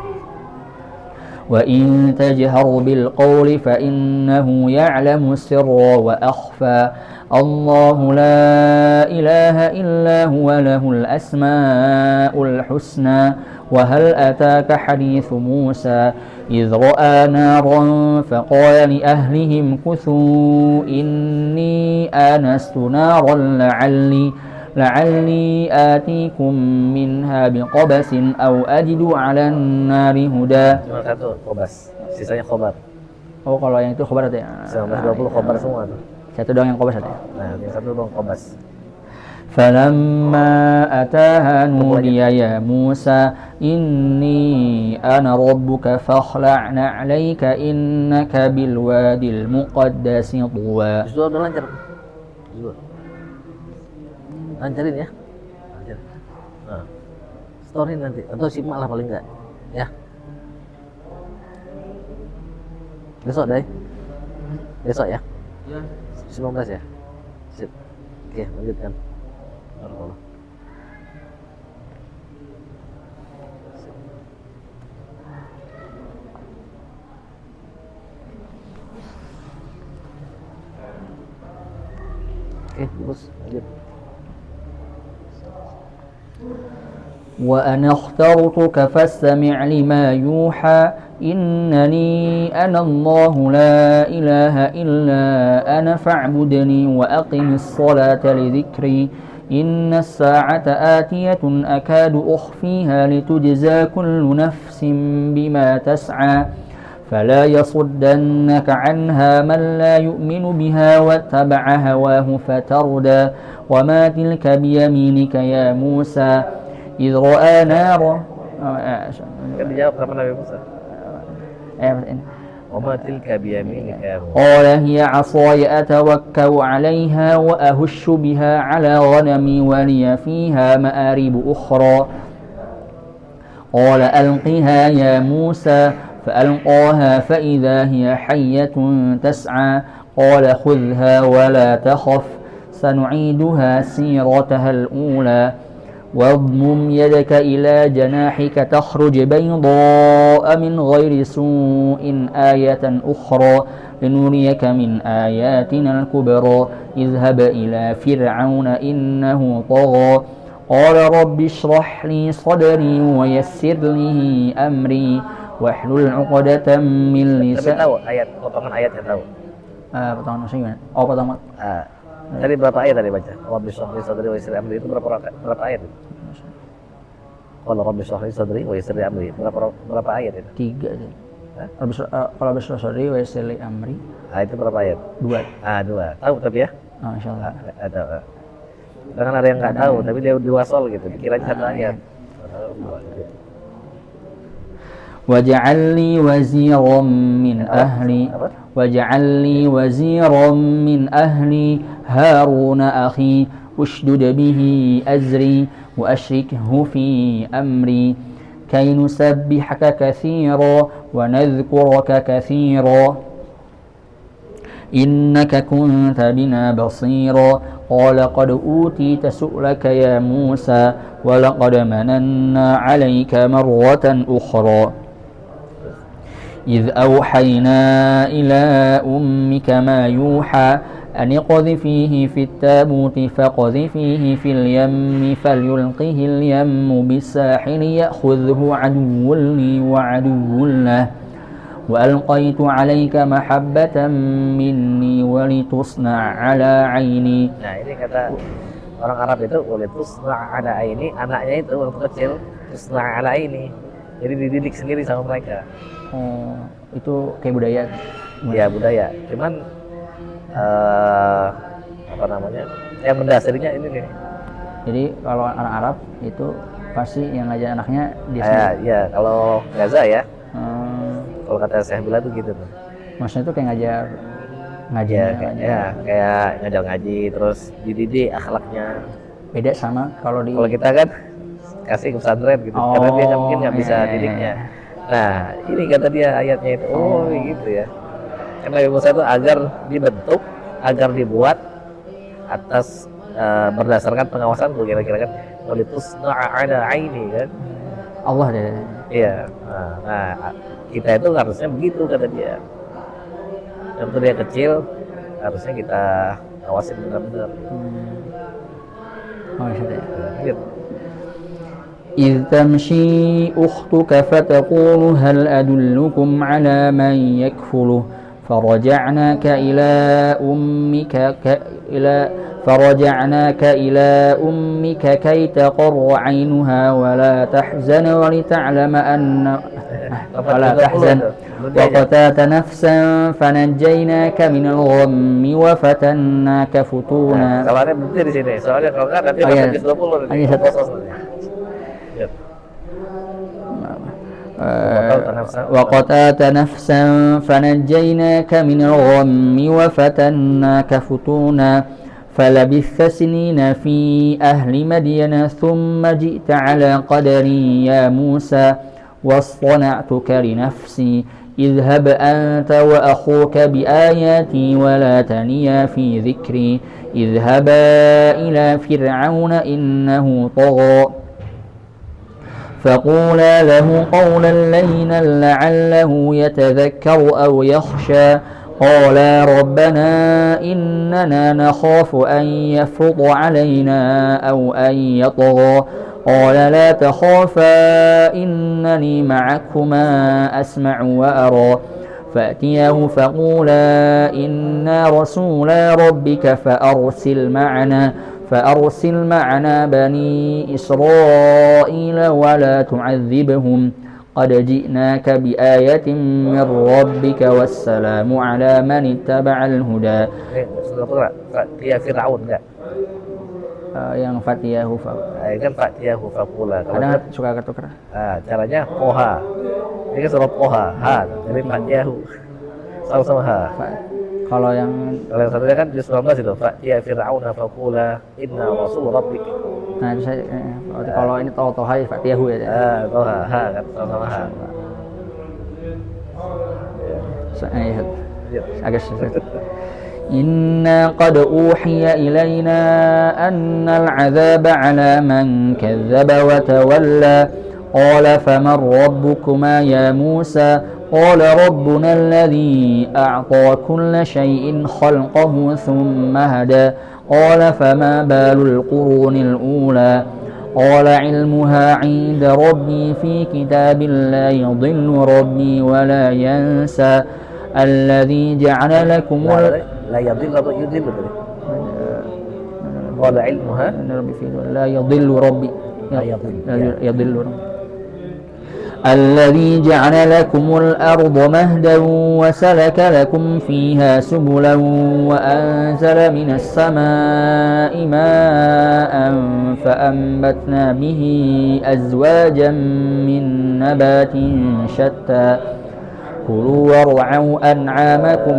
وإن تجهر بالقول فإنه يعلم السر وأخفى الله لا إله إلا هو له الأسماء الحسنى وهل أتاك حديث موسى إذ رأى نارا فقال لأهلهم كثوا إني آنست نارا لعلي آتيكم منها بقبس أو أجد على النار هدى. Cuma satu qobas, sisanya khobar. Oh, kalau yang itu khobar ada ya? 19-20 khobar semua tuh. Satu doang yang qobas ada ya? Nah, yang satu doang qobas. فلما أتاها نودي يا موسى إني أنا ربك فاخلع عليك إنك بالوادي المقدس طوى. Justru udah lancar. Justru. Lancarin ya. Lancar. Nah. Story nanti atau simak lah paling enggak. Ya. Besok deh. Besok ya. Ya. 19 ya. Sip. Oke, lanjutkan. Oke, bagus. Lanjut. وأنا اخترتك فاستمع لما يوحى إنني أنا الله لا إله إلا أنا فاعبدني وأقم الصلاة لذكري إن الساعة آتية أكاد أخفيها لتجزى كل نفس بما تسعى فلا يصدنك عنها من لا يؤمن بها واتبع هواه فتردى وما تلك بيمينك يا موسى إذ رأى نارا. Kan dijawab sama Nabi Musa. وما تلك بيمينك يا موسى قال هي عصاي أتوكأ عليها وأهش بها على غنمي ولي فيها مآرب أخرى قال ألقها يا موسى فألقاها فإذا هي حية تسعى قال خذها ولا تخف سنعيدها سيرتها الأولى واضمم يدك إلى جناحك تخرج بيضاء من غير سوء آية أخرى لنريك من آياتنا الكبرى اذهب إلى فرعون إنه طغى قال رب اشرح لي صدري ويسر لي أمري واحلل عقدة من Tapi لساني. tahu ayat, potongan ayatnya tahu. Potongan maksudnya gimana? Oh, potongan. Tadi berapa ayat tadi baca? Rabbi shrah li sadri wa yassir li amri itu berapa ayat itu? Qala rabbi shrah li sadri wa yassir li amri. Berapa ayat itu? 3 sih. Kalau besar sorry wa yassir li amri. Itu berapa ayat? 2. 2. Tahu tapi ya? Oh, insyaallah. Ada. Kadang ada yang nggak tahu, tapi dia diwasol gitu, dikira satu ayat. Waj'al li waziran min ahli. Waj'al li waziran min ahli Harun akhi ushdud bihi azri wa ashrikhu fi amri kay nusabbihaka katsira wa nadhkuraka katsira innaka kunta bina basira. قال قد أوتيت سؤلك يا موسى ولقد مننا عليك مرة أخرى إذ أوحينا إلى أمك ما يوحى أن اقذفيه في التابوت فاقذفيه في اليم فليلقه اليم بالساحل يأخذه عدو لي وعدو له وألقيت عليك محبة مني ولتصنع على عيني. Nah ini kata orang Arab itu walitusna' ala aini, anaknya itu waktu kecil tusna' ala aini, jadi dididik sendiri sama mereka. Oh, itu kayak budaya? Ya budaya, cuman apa namanya, yang mendasarinya ini nih. Jadi kalau anak Arab itu pasti yang ngajar anaknya dia sendiri? Ya kalau Gaza ya. Kalau kata Syekh Bila tuh gitu tuh. Maksudnya itu kayak ngajar kayak ngajar ngaji, terus dididik akhlaknya. Beda sama kalau kita kan kasih ke pesantren gitu, karena dia mungkin nggak bisa didiknya. Nah ini kata dia ayatnya itu, gitu ya. Karena Nabi Musa itu agar dibentuk, agar dibuat atas berdasarkan pengawasan tuh, kira-kira kan walitusna' ala aini kan. Allah deh. Iya. Nah kita itu harusnya begitu kata dia. Waktu dia kecil harusnya kita awasin benar-benar. Gitu. إذ تمشي أختك فتقول هل أدلكم على من يكفله فرجعناك إلى أمك كي تقر عينها ولا تحزن ولتعلم أن ولا تحزن وقتلت نفسا فنجيناك من الغم وفتناك فتونا. Kalau ada bukti di sini, soalnya kalau nggak nanti ayat 20 وقتلت نفسا فنجيناك من الغم وفتناك فتونا فلبثت سنين في أهل مدين ثم جئت على قدري يا موسى واصطنعتك لنفسي اذهب أنت وأخوك بآياتي ولا تنيا في ذكري اذهبا إلى فرعون إنه طغى فقولا له قولا لينا لعله يتذكر أو يخشى قالا ربنا إننا نخاف أن يفرط علينا أو أن يطغى قال لا تخافا إنني معكما أسمع وأرى فأتياه فقولا إنا رسولا ربك فأرسل معنا بني إسرائيل ولا تعذبهم قد جئناك بآية من ربك والسلام على من اتبع الهدى. Dia Fir'aun enggak? Yang Fatiyahu kan Fatiyahu Fakula. Kadang suka ketukar. Caranya Poha. Ini kan surah Poha. Jadi Fatiyahu sama-sama Ha. Kalau yang satunya kan di 19 itu Fatiya Fir'aun Fakula Inna Rasul Rabbik. Nah itu saya kalau ini Toha Fatiyahu ya. Toha Ha kan sama-sama Ha. Agak susah. إنا قد أوحي إلينا أن العذاب على من كذب وتولى قال فمن ربكما يا موسى قال ربنا الذي أعطى كل شيء خلقه ثم هدى قال فما بال القرون الأولى قال علمها عند ربي في كتاب لا يضل ربي ولا ينسى الذي جعل لكم لا يضل atau yudhil tadi. Qala ilmuha la yadhillu rabbi. La yadhillu. الذي جعل لكم الأرض مهدا وسلك لكم فيها سبلا وأنزل من السماء ماء فأنبتنا به أزواجا من نبات شتى كلوا وارعوا أنعامكم.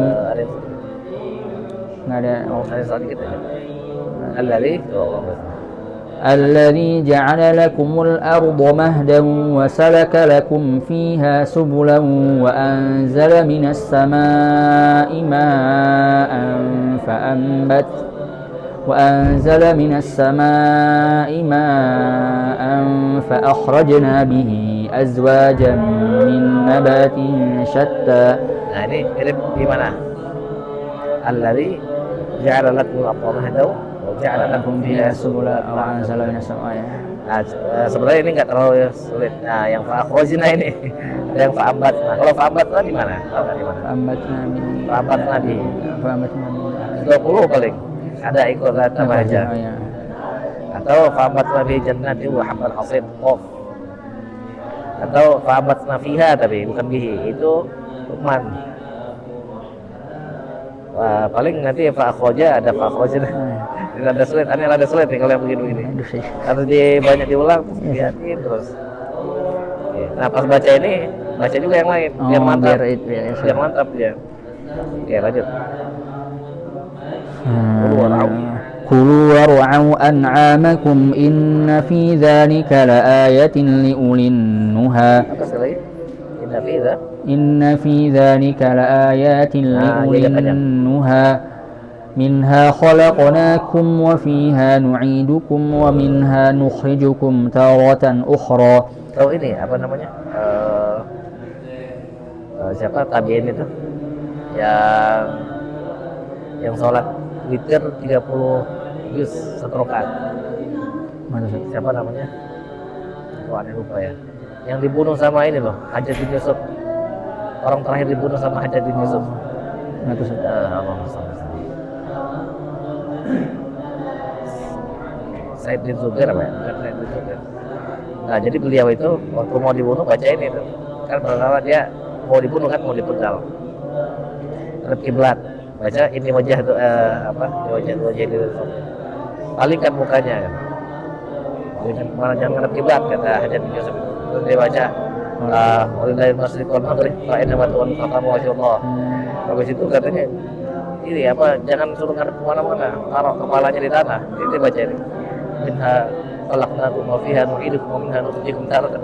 الذي جعل لكم الأرض مهدا وسلك لكم فيها سبلا وأنزل من السماء ماء فأخرجنا به أزواجا من نبات شتى. Nah ini mirip gimana? Alladzi ja'ala lakum al-ardha mahdan wa ja'ala lakum fiha subulan wa anzala minas samaa'i. Nah, sebenarnya ini nggak terlalu sulit. Nah, yang fa'akhrajna ini ada yang fa'ambatna. Kalau fa'ambatna di mana? Tahu nggak di mana? Fa'ambatna di 20 paling. Ada ikut kata baca. Atau fa'ambatna bi jannati wa habbal hasid qaf. Atau fa'ambatna fiha tapi bukan bihi. Itu Lukman. Wah, paling nanti fa'akhraja ada fa'akhrajna. Ini ada sulit, aneh ada sulit nih kalau yang begini-begini. Harus banyak diulang, lihatin terus. Nah pas baca ini, baca juga yang lain, biar mantap. Biar mantap ya. Oke lanjut. كلوا وارعوا أنعامكم إن في ذلك لآية لأولي النهى. إن في ذلك لآيات لأولي النهى منها خلقناكم وفيها نعيدكم ومنها نخرجكم تارة أخرى. Tahu ini apa namanya? Siapa tabiin itu? Yang sholat witir 30 juz satu rakaat. Siapa namanya? Wah, aneh lupa ya. Yang dibunuh sama ini loh, Hajjaj bin Yusuf. Orang terakhir dibunuh sama Hajjaj bin Yusuf. Said bin Zubair apa ya? Bukan Said bin Zubair. Nah, jadi beliau itu waktu mau dibunuh baca ini tuh. Kan pertama dia mau dibunuh kan mau dipenggal. Terhadap kiblat. Baca ini wajah tuh wajah itu. Palingkan mukanya kan. Malah jangan ngadep kiblat kata Hajjaj bin Yusuf. Terus dia baca walillahi al-masyriq wal maghrib fa inna ma tuwallu faqamu wajhallah. Habis itu katanya ini jangan suruh ngadep kemana-mana, taruh kepalanya di tanah. Ini baca ini. Minha khalaqnakum wa fiha nu'idukum wa minha nukhrijukum taratan.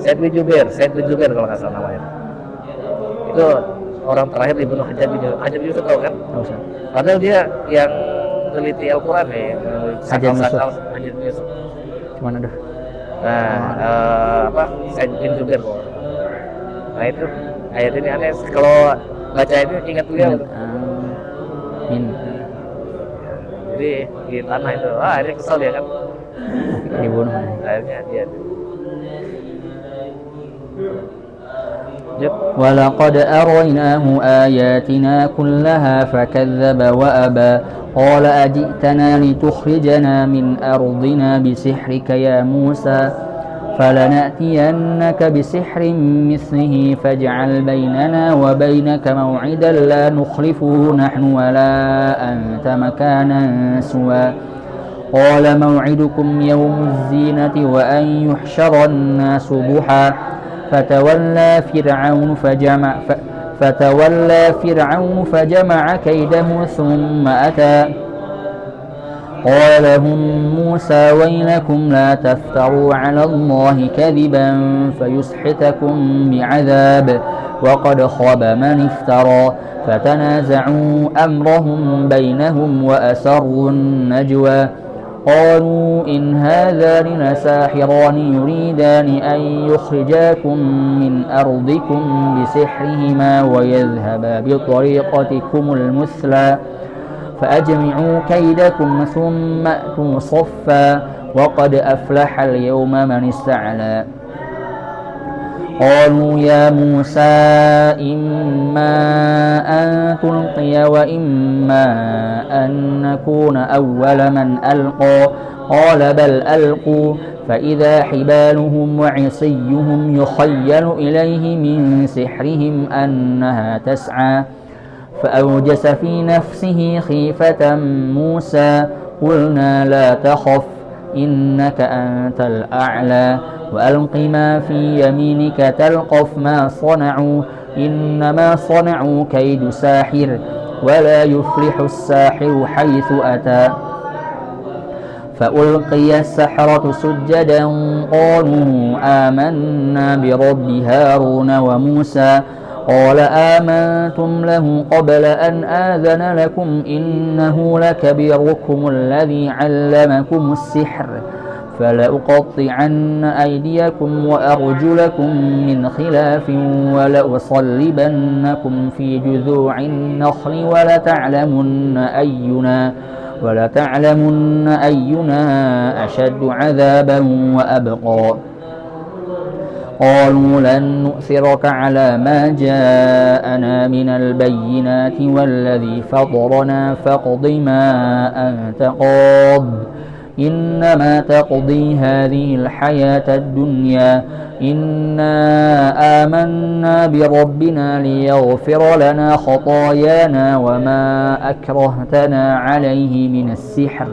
Said bin Jubair kalau nggak salah namanya. Itu orang terakhir dibunuh Hajjaj bin Yusuf tahu kan? Padahal dia yang teliti Al-Quran ya. Hajjaj bin Yusuf. Cuman ada. Nah, Said bin Jubair. Nah itu ayat ini aneh kalau baca ini ingat beliau. Jadi di tanah itu, ini kesel dia kan. Dibunuh. Akhirnya dia. ولقد أريناه آياتنا كلها فكذب وأبى قال أجئتنا لتخرجنا من أرضنا بسحرك يا موسى فلنأتينك بسحر مثله فاجعل بيننا وبينك موعدا لا نخلفه نحن ولا أنت مكانا سوى قال موعدكم يوم الزينة وأن يحشر الناس ضحى فتولى فرعون فجمع كيده ثم أتى قال لهم موسى ويلكم لا تفتروا على الله كذبا فيسحتكم بعذاب وقد خاب من افترى فتنازعوا أمرهم بينهم وأسروا النجوى قالوا إن هذان لساحران يريدان أن يخرجاكم من أرضكم بسحرهما ويذهبا بطريقتكم المثلى فأجمعوا كيدكم ثم أتوا صفا وقد أفلح اليوم من استعلى قالوا يا موسى إما أن تلقي وإما أن نكون أول من ألقى قال بل ألقوا فإذا حبالهم وعصيهم يخيل إليه من سحرهم أنها تسعى فأوجس في نفسه خيفة موسى قلنا لا تخف إنك أنت الأعلى وألق ما في يمينك تلقف ما صنعوا إنما صنعوا كيد ساحر ولا يفلح الساحر حيث أتى فألقي السحرة سجدا قالوا آمنا برب هارون وموسى قال آمنتم له قبل أن آذن لكم إنه لكبيركم الذي علمكم السحر فلأقطعن أيديكم وأرجلكم من خلاف ولأصلبنكم في جذوع النخل ولتعلمن أينا أشد عذابا وأبقى قالوا لن نؤثرك على ما جاءنا من البينات والذي فطرنا فاقض ما أنت قاض إنما تقضي هذه الحياة الدنيا إنا آمنا بربنا ليغفر لنا خطايانا وما أكرهتنا عليه من السحر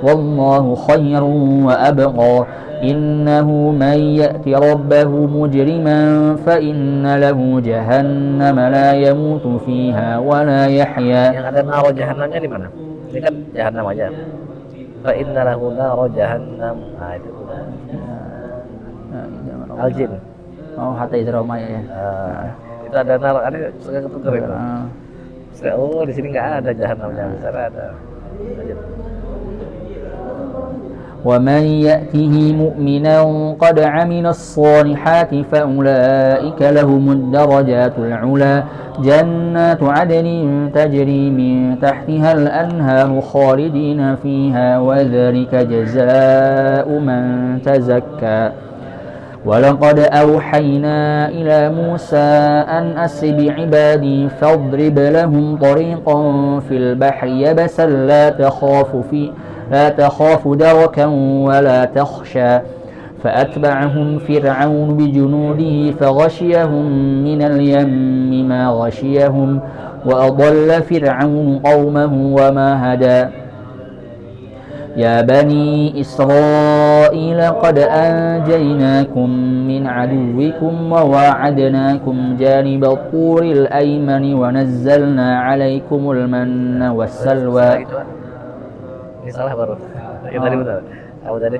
والله خير وأبقى إنه من يأت ربه مجرما فإن له جهنم لا يموت فيها ولا يحيا. Yang ada naro jahannamnya di mana? Ini kan jahannam aja. Fa inna lahu naro jahannam. Nah itu. Al-jin. Oh, hatta Izroma ya. Itu ada naro, ada suka ketukar itu. Oh, di sini nggak ada jahannamnya, di sana ada. ومن يأته مؤمنا قد عمل الصالحات فأولئك لهم الدرجات العلى جنات عدن تجري من تحتها الأنهار خالدين فيها وذلك جزاء من تزكى ولقد أوحينا إلى موسى أن أسر بعبادي فاضرب لهم طريقا في البحر يبسا لا تخاف دركا ولا تخشى فأتبعهم فرعون بجنوده فغشيهم من اليم ما غشيهم وأضل فرعون قومه وما هدى يا بني إسرائيل قد أنجيناكم من عدوكم وواعدناكم جانب الطور الأيمن ونزلنا عليكم المن والسلوى. Ini salah baru. Yang tadi benar. Kamu tadi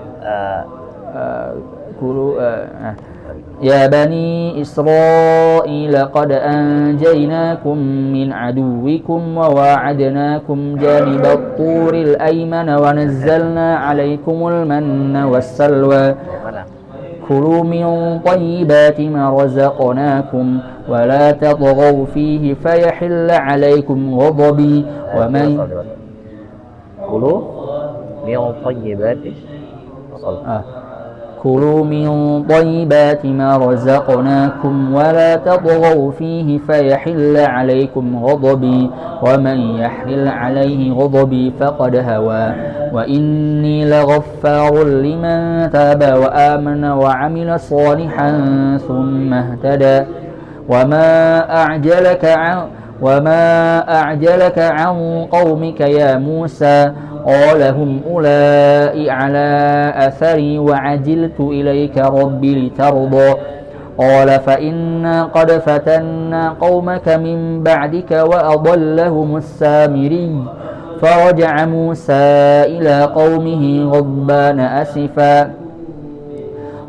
يا بني إسرائيل قد أنجيناكم من عدوكم وواعدناكم جانب الطور الأيمن ونزلنا عليكم المن والسلوى كلوا من طيبات ما رزقناكم ولا تطغوا فيه فيحل عليكم غضبي ومن كلوا من طيبات كلوا من طيبات ما رزقناكم ولا تطغوا فيه فيحل عليكم غضبي ومن يحلل عليه غضبي فقد هوى وإني لغفار لمن تاب وآمن وعمل صالحا ثم اهتدى وما أعجلك عن قومك يا موسى قال هم أولئك على أثري وعجلت إليك ربي لترضى قال فإنا قد فتنا قومك من بعدك وأضلهم السامري فرجع موسى إلى قومه غضبان أسفا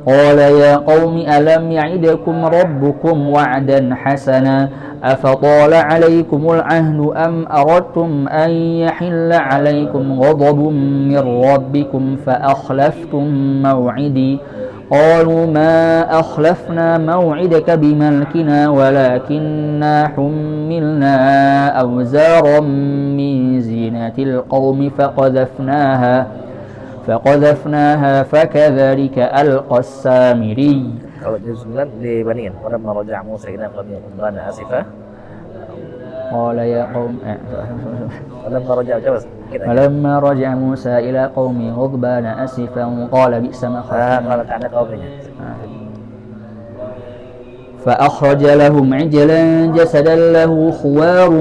قال يا قوم ألم يعدكم ربكم وعدا حسنا أفطال عليكم العهد أم أردتم أن يحل عليكم غضب من ربكم فأخلفتم موعدي قالوا ما أخلفنا موعدك بملكنا ولكننا حملنا أوزارا من زينة القوم فقذفناها فكذلك ألقى السامري. Kalau juz 9 dibandingin. Walamma raja'a Musa ila qaumihi ghadbana asifa. قال يا قوم Walamma raja'a coba. فلما رجع موسى إلى قومه غضبان أسفا قال بئس ما Kalau tak ada kaumnya. فأخرج لهم عجلا جسدا له خوار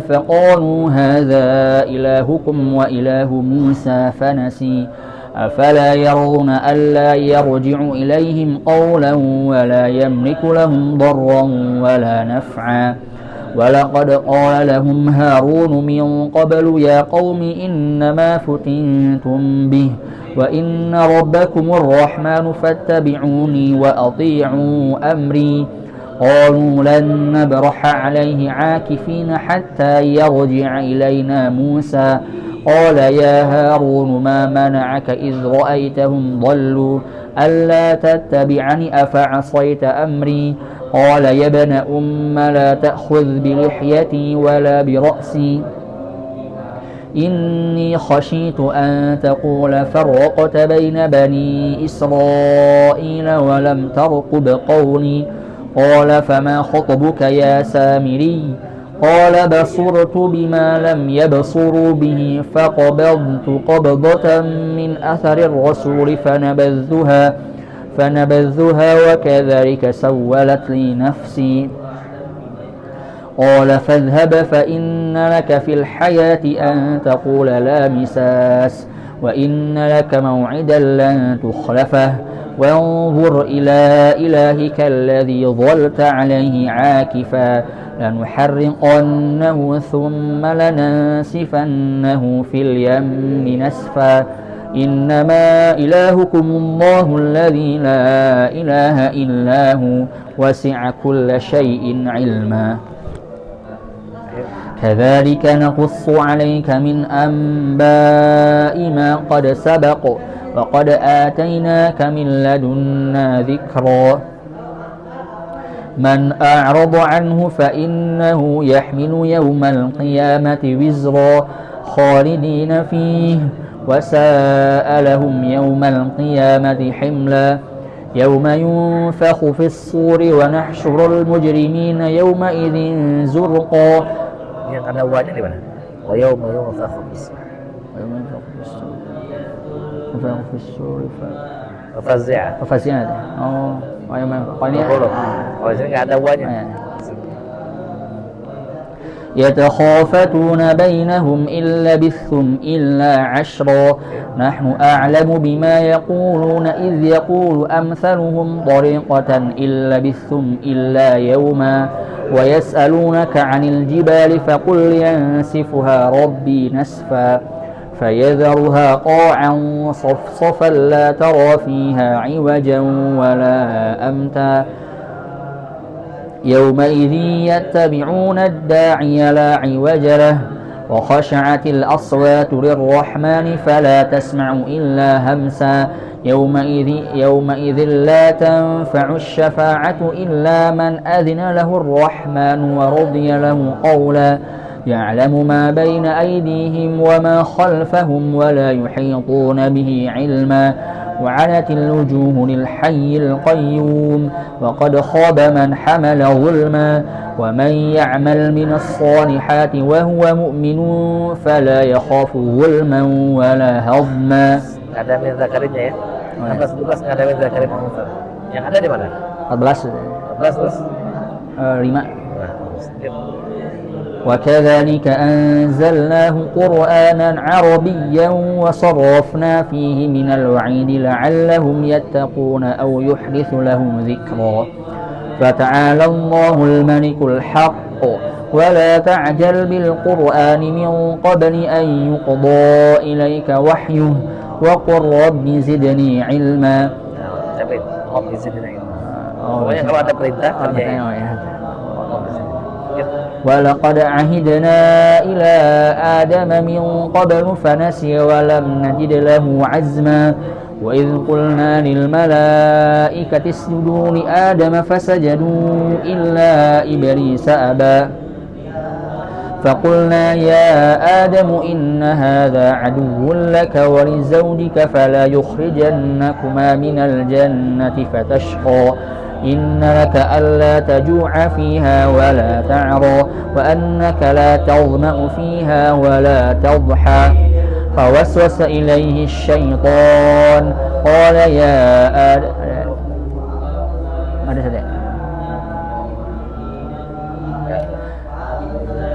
فقالوا هذا إلهكم وإله موسى فنسي أفلا يرون ألا يرجع إليهم قولا ولا يملك لهم ضرا ولا نفعا ولقد قال لهم هارون من قبل يا قوم إنما فتنتم به وإن ربكم الرحمن فاتبعوني وأطيعوا أمري قالوا لن نبرح عليه عاكفين حتى يرجع إلينا موسى قال يا هارون ما منعك إذ رأيتهم ضلوا ألا تتبعني أفعصيت أمري قال يا ابن أم لا تأخذ بلحيتي ولا برأسي إني خشيت أن تقول فرقت بين بني إسرائيل ولم ترقب قولي قال فما خطبك يا سامري قال بصرت بما لم يبصروا به فقبضت قبضة من أثر الرسول فنبذتها وكذلك سولت لي نفسي قال فاذهب فإن لك في الحياة أن تقول لا مساس وإن لك موعدا لن تخلفه وانظر إلى إلهك الذي ظلت عليه عاكفا لنحرقنه ثم لننسفنه في اليم نسفا إنما إلهكم الله الذي لا إله إلا هو وسع كل شيء علما كذلك نقص عليك من أنباء ما قد سبق وقد آتيناك من لدنا ذكرا من أعرض عنه فإنه يحمل يوم القيامة وزرا خالدين فيه وساء لهم يوم القيامة حملا يوم ينفخ في الصور ونحشر المجرمين يومئذ زرقا. Yang ada wajah di mana? Wa yauma yunfakhu fis-sur. ينفخ في الصور Fazi'a. ففزعت ويوم ينفخ Kalau sini nggak ada wajah. يتخافتون بينهم إن لبثتم إلا عشرا نحن أعلم بما يقولون إذ يقول أمثلهم طريقة إن لبثتم إلا يوما ويسألونك عن الجبال فقل ينسفها ربي نسفا فيذرها قاعا صفصفا لا ترى فيها عوجا ولا أمتا يومئذ يتبعون الداعي لا عوج له وخشعت الأصوات للرحمن فلا تسمع إلا همسا يومئذ لا تنفع الشفاعة إلا من أذن له الرحمن ورضي له قولا يعلم ما بين أيديهم وما خلفهم ولا يحيطون به علما وعنت الوجوه للحي القيوم وقد خاب من حمل ظلما ومن يعمل من الصالحات وهو مؤمن فلا يخاف ظلما ولا هضما. Ada min zakarinya ya. 14 nggak ada min zakarin. Yang ada di mana? 14 terus 5 وكذلك أنزلناه قرآنا عربيا وصرفنا فيه من الوعيد لعلهم يتقون أو يحدث لهم ذكرا فتعالى الله الملك الحق ولا تعجل بالقرآن من قبل أن يقضى إليك وحيه وقل رب زدني علما. Pokoknya kalau ada perintah kerjain. ولقد عهدنا إلى آدم من قبل فنسي ولم نجد له عزما وإذ قلنا للملائكة اسجدوا لآدم فسجدوا إلا إبليس أبى فقلنا يا آدم إن هذا عدو لك ولزوجك فلا يخرجنكما من الجنة فتشقى إن لك ألا تجوع فيها ولا تعرى وأنك لا تظمأ فيها ولا تضحى فوسوس إليه الشيطان قال يا آدم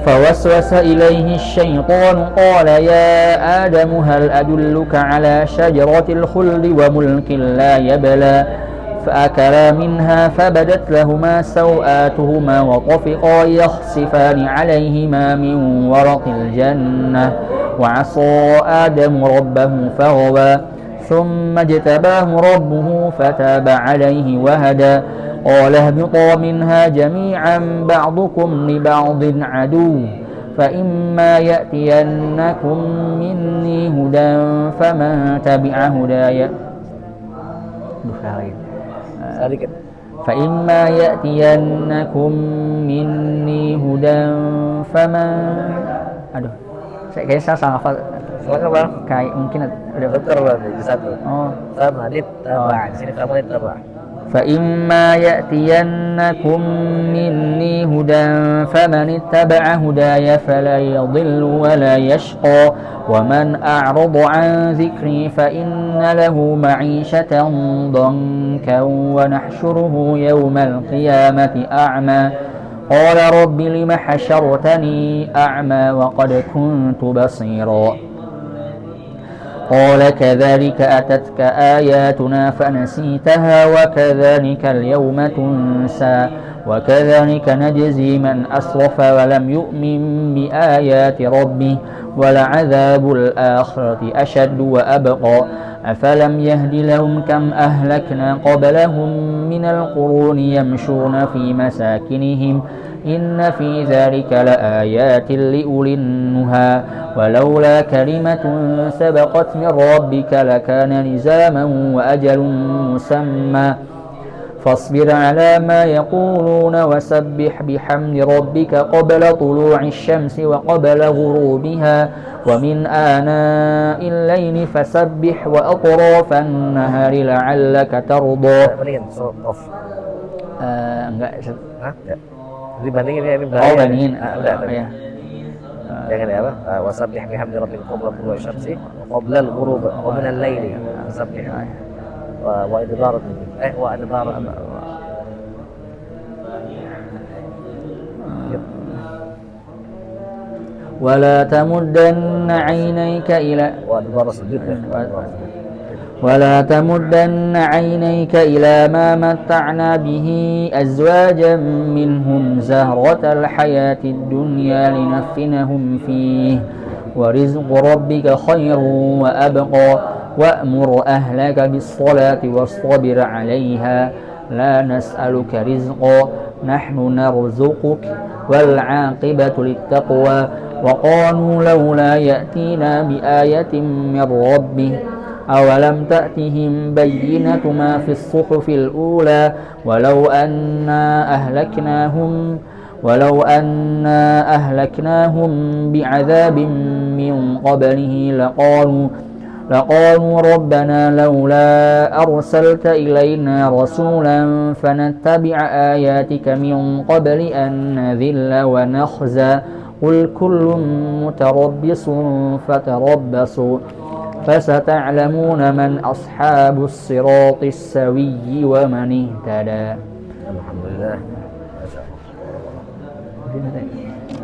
فوسوس إليه الشيطان قال يا آدم هل أدلك على شجرة الخلد وملك لا يبلى فأكلا منها فبدت لهما سوآتهما وطفقا يخصفان عليهما من ورق الجنة وعصى آدم ربه فغوى ثم اجتباه ربه فتاب عليه وهدى قال اهبطا منها جميعا بعضكم لبعض عدو فإما يأتينكم مني هدى فمن تبع هداي فإما يأتينكم مني هدى فمن kayaknya saya salah hafal. Silakan bang. Kayak mungkin ada Betul bang, jadi satu. Oh. Sama ditambah. Di sini kamu ditambah. فإما يأتينكم مني هدى فمن اتبع هداي فلا يضل ولا يشقى ومن أعرض عن ذكري فإن له معيشة ضنكا ونحشره يوم القيامة أعمى قال رب لم حشرتني أعمى وقد كنت بصيرا قال كذلك أتتك آياتنا فنسيتها وكذلك اليوم تنسى وكذلك نجزي من أسرف ولم يؤمن بآيات ربه ولعذاب الآخرة أشد وأبقى أفلم يهد لهم كم أهلكنا قبلهم من القرون يمشون في مساكنهم إن في ذلك لآيات لأولي النهى ولولا كلمة سبقت من ربك لكان لزاما وأجل مسمى فاصبر على ما يقولون وسبح بحمد ربك قبل طلوع الشمس وقبل غروبها ومن آناء الليل فسبح وأطراف النهار لعلك ترضى. Enggak. Dibandingin ya ini bahaya. Oh, bandingin. Ya. Jangan ya apa? Wasabbih bihamdi rabbika qabla tulu'i syamsi wa qabla al-ghurub wa min al-laili wasabbih. Wa idbar wa idbar ولا تمدن عينيك إلى ولا تمدن عينيك إلى ما متعنا به أزواجا منهم زهرة الحياة الدنيا لنفتنهم فيه ورزق ربك خير وأبقى وأمر أهلك بالصلاة واصطبر عليها لا نسألك رزقا نحن نرزقك والعاقبة للتقوى وقالوا لولا يأتينا بآية من ربه أولم تأتهم بينة ما في الصحف الأولى ولو أنا أهلكناهم بعذاب من قبله لقالوا ربنا لولا أرسلت إلينا رسولا فنتبع آياتك من قبل أن نذل ونخزى قل كل متربص فتربصوا فستعلمون من أصحاب الصراط السوي ومن اهتدى. Alhamdulillah.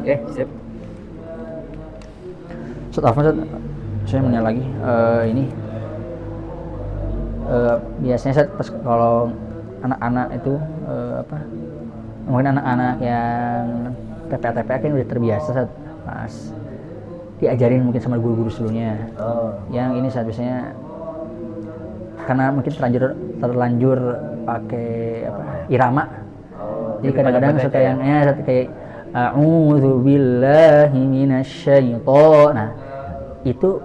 Oke, sip. Saya mau nanya lagi. Biasanya pas kalau anak-anak itu mungkin anak-anak yang TPA kan udah terbiasa pas diajarin mungkin sama guru-guru sebelumnya. Yang ini biasanya karena mungkin terlanjur pakai irama. Jadi kadang-kadang suka yang kayak a'udzubillahi minasyaitonir. Nah, itu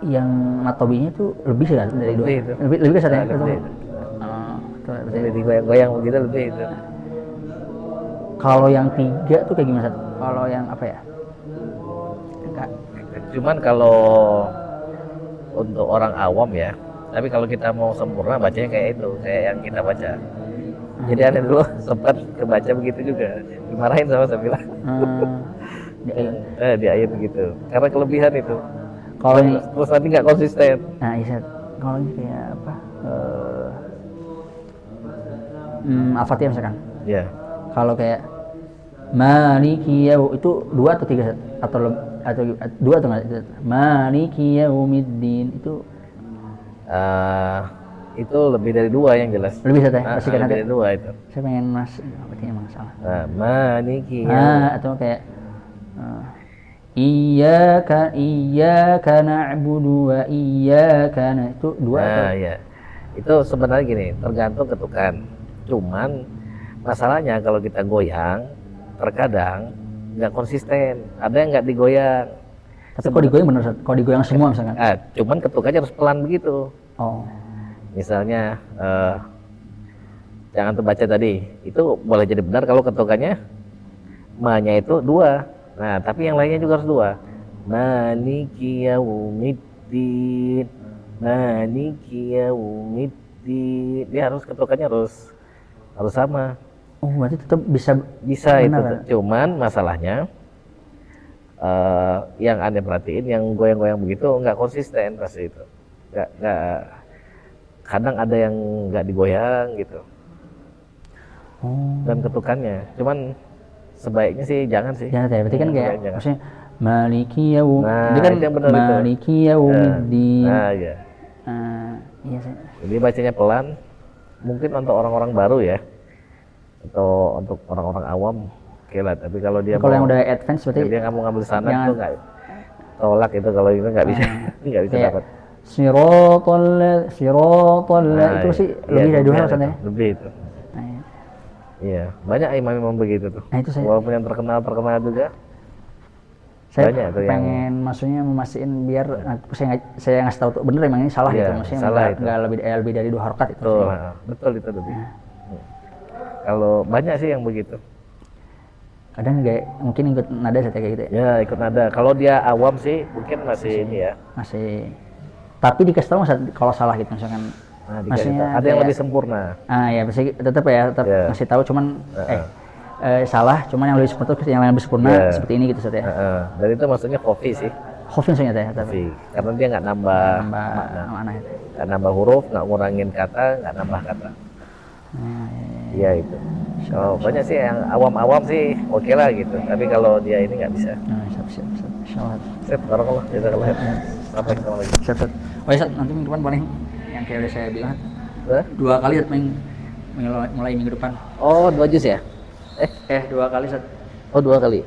yang matobinya tuh lebih sih dari dua. Lebih ke sana. Lebih goyang-goyang begitu lebih itu. Kalau yang 3 tuh kayak gimana? Kalau yang apa ya? Cuman kalau untuk orang awam ya, tapi kalau kita mau sempurna bacanya kayak itu, kayak yang kita baca. Jadi aneh dulu sempat kebaca begitu juga, dimarahin sama Sabila. Di ayat begitu, karena kelebihan itu. Kalau ini, Terus nanti nggak konsisten. nah iya, kalau ini kayak apa? Al-Fatihah misalkan. Ya. Kalau kayak Maliki itu 2 atau 3 atau 2 atau enggak? Maliki yaumiddin Itu lebih dari 2 yang jelas. lebih satu ya? Pasti kan Lebih ada. dari 2 itu. Saya pengen berarti emang salah. Maliki Atau kayak Iyyaka na'budu wa iyyaka itu 2 atau? ya. Itu sebenarnya gini, tergantung ketukan. Cuman masalahnya kalau kita goyang, terkadang nggak konsisten. Ada yang nggak digoyang. Tapi kalau digoyang bener, kalau digoyang semua misalkan. Cuman ketukannya harus pelan begitu. Oh. Misalnya jangan terbaca tadi, itu boleh jadi benar kalau ketukannya ma-nya itu 2. Nah, tapi yang lainnya juga harus 2. Maliki yaumiddin, Maliki yaumiddin. Dia harus ketukannya harus sama. Oh, berarti tetap bisa Itu. Cuman masalahnya yang Anda perhatiin, yang goyang-goyang begitu nggak konsisten pasti itu. Nggak. Kadang ada yang nggak digoyang gitu. Dan ketukannya. Cuman sebaiknya sih jangan sih. Jangan ya, berarti kan kayak jangan. maksudnya Maliki yaumiddin. Nah, itu yang benar itu. Maliki yaumiddin. Iya. Iya sih. Jadi bacanya pelan. Mungkin untuk orang-orang baru ya. Atau untuk orang-orang awam, oke lah. Tapi kalau dia yang udah advance berarti dia nggak mau ngambil sana tuh nggak tolak itu, kalau itu nggak bisa nggak bisa dapat. Siratal itu sih lebih dari 2 rasanya. Lebih itu. Iya, banyak imam-imam begitu tuh. Nah, itu saya walaupun yang terkenal juga. Saya banyak tuh pengen maksudnya memastikan biar saya ngasih tahu tuh bener emang ini salah gitu, maksudnya nggak lebih dari 2 harakat itu. Betul itu lebih. Kalau banyak sih yang begitu. Kadang mungkin ikut nada kayak gitu ya. Ya, ikut nada. Kalau dia awam sih mungkin masih ini ya. Masih. Tapi dikasih tahu kalau salah gitu misalkan. Maksudnya ada yang lebih sempurna. Ya pasti tetap ngasih tahu, cuman salah, cuman yang lebih sempurna seperti ini gitu Ustaz ya. Dan itu maksudnya kopi sih. Kopi maksudnya ya, kopi. Karena dia nggak nambah makna. Nggak nambah huruf, nggak ngurangin kata, nggak nambah kata. Iya itu. Kalau banyak sih yang awam-awam sih oke lah gitu. Tapi kalau dia ini nggak bisa. Siap. Insyaallah. Siap, barakallah. Jazakallah khair. Sampai ketemu lagi. Siap. Oh ya, nanti minggu depan paling yang kayak udah saya bilang 2 kali mulai minggu depan. Oh, 2 juz ya? 2 kali. Oh, 2 kali.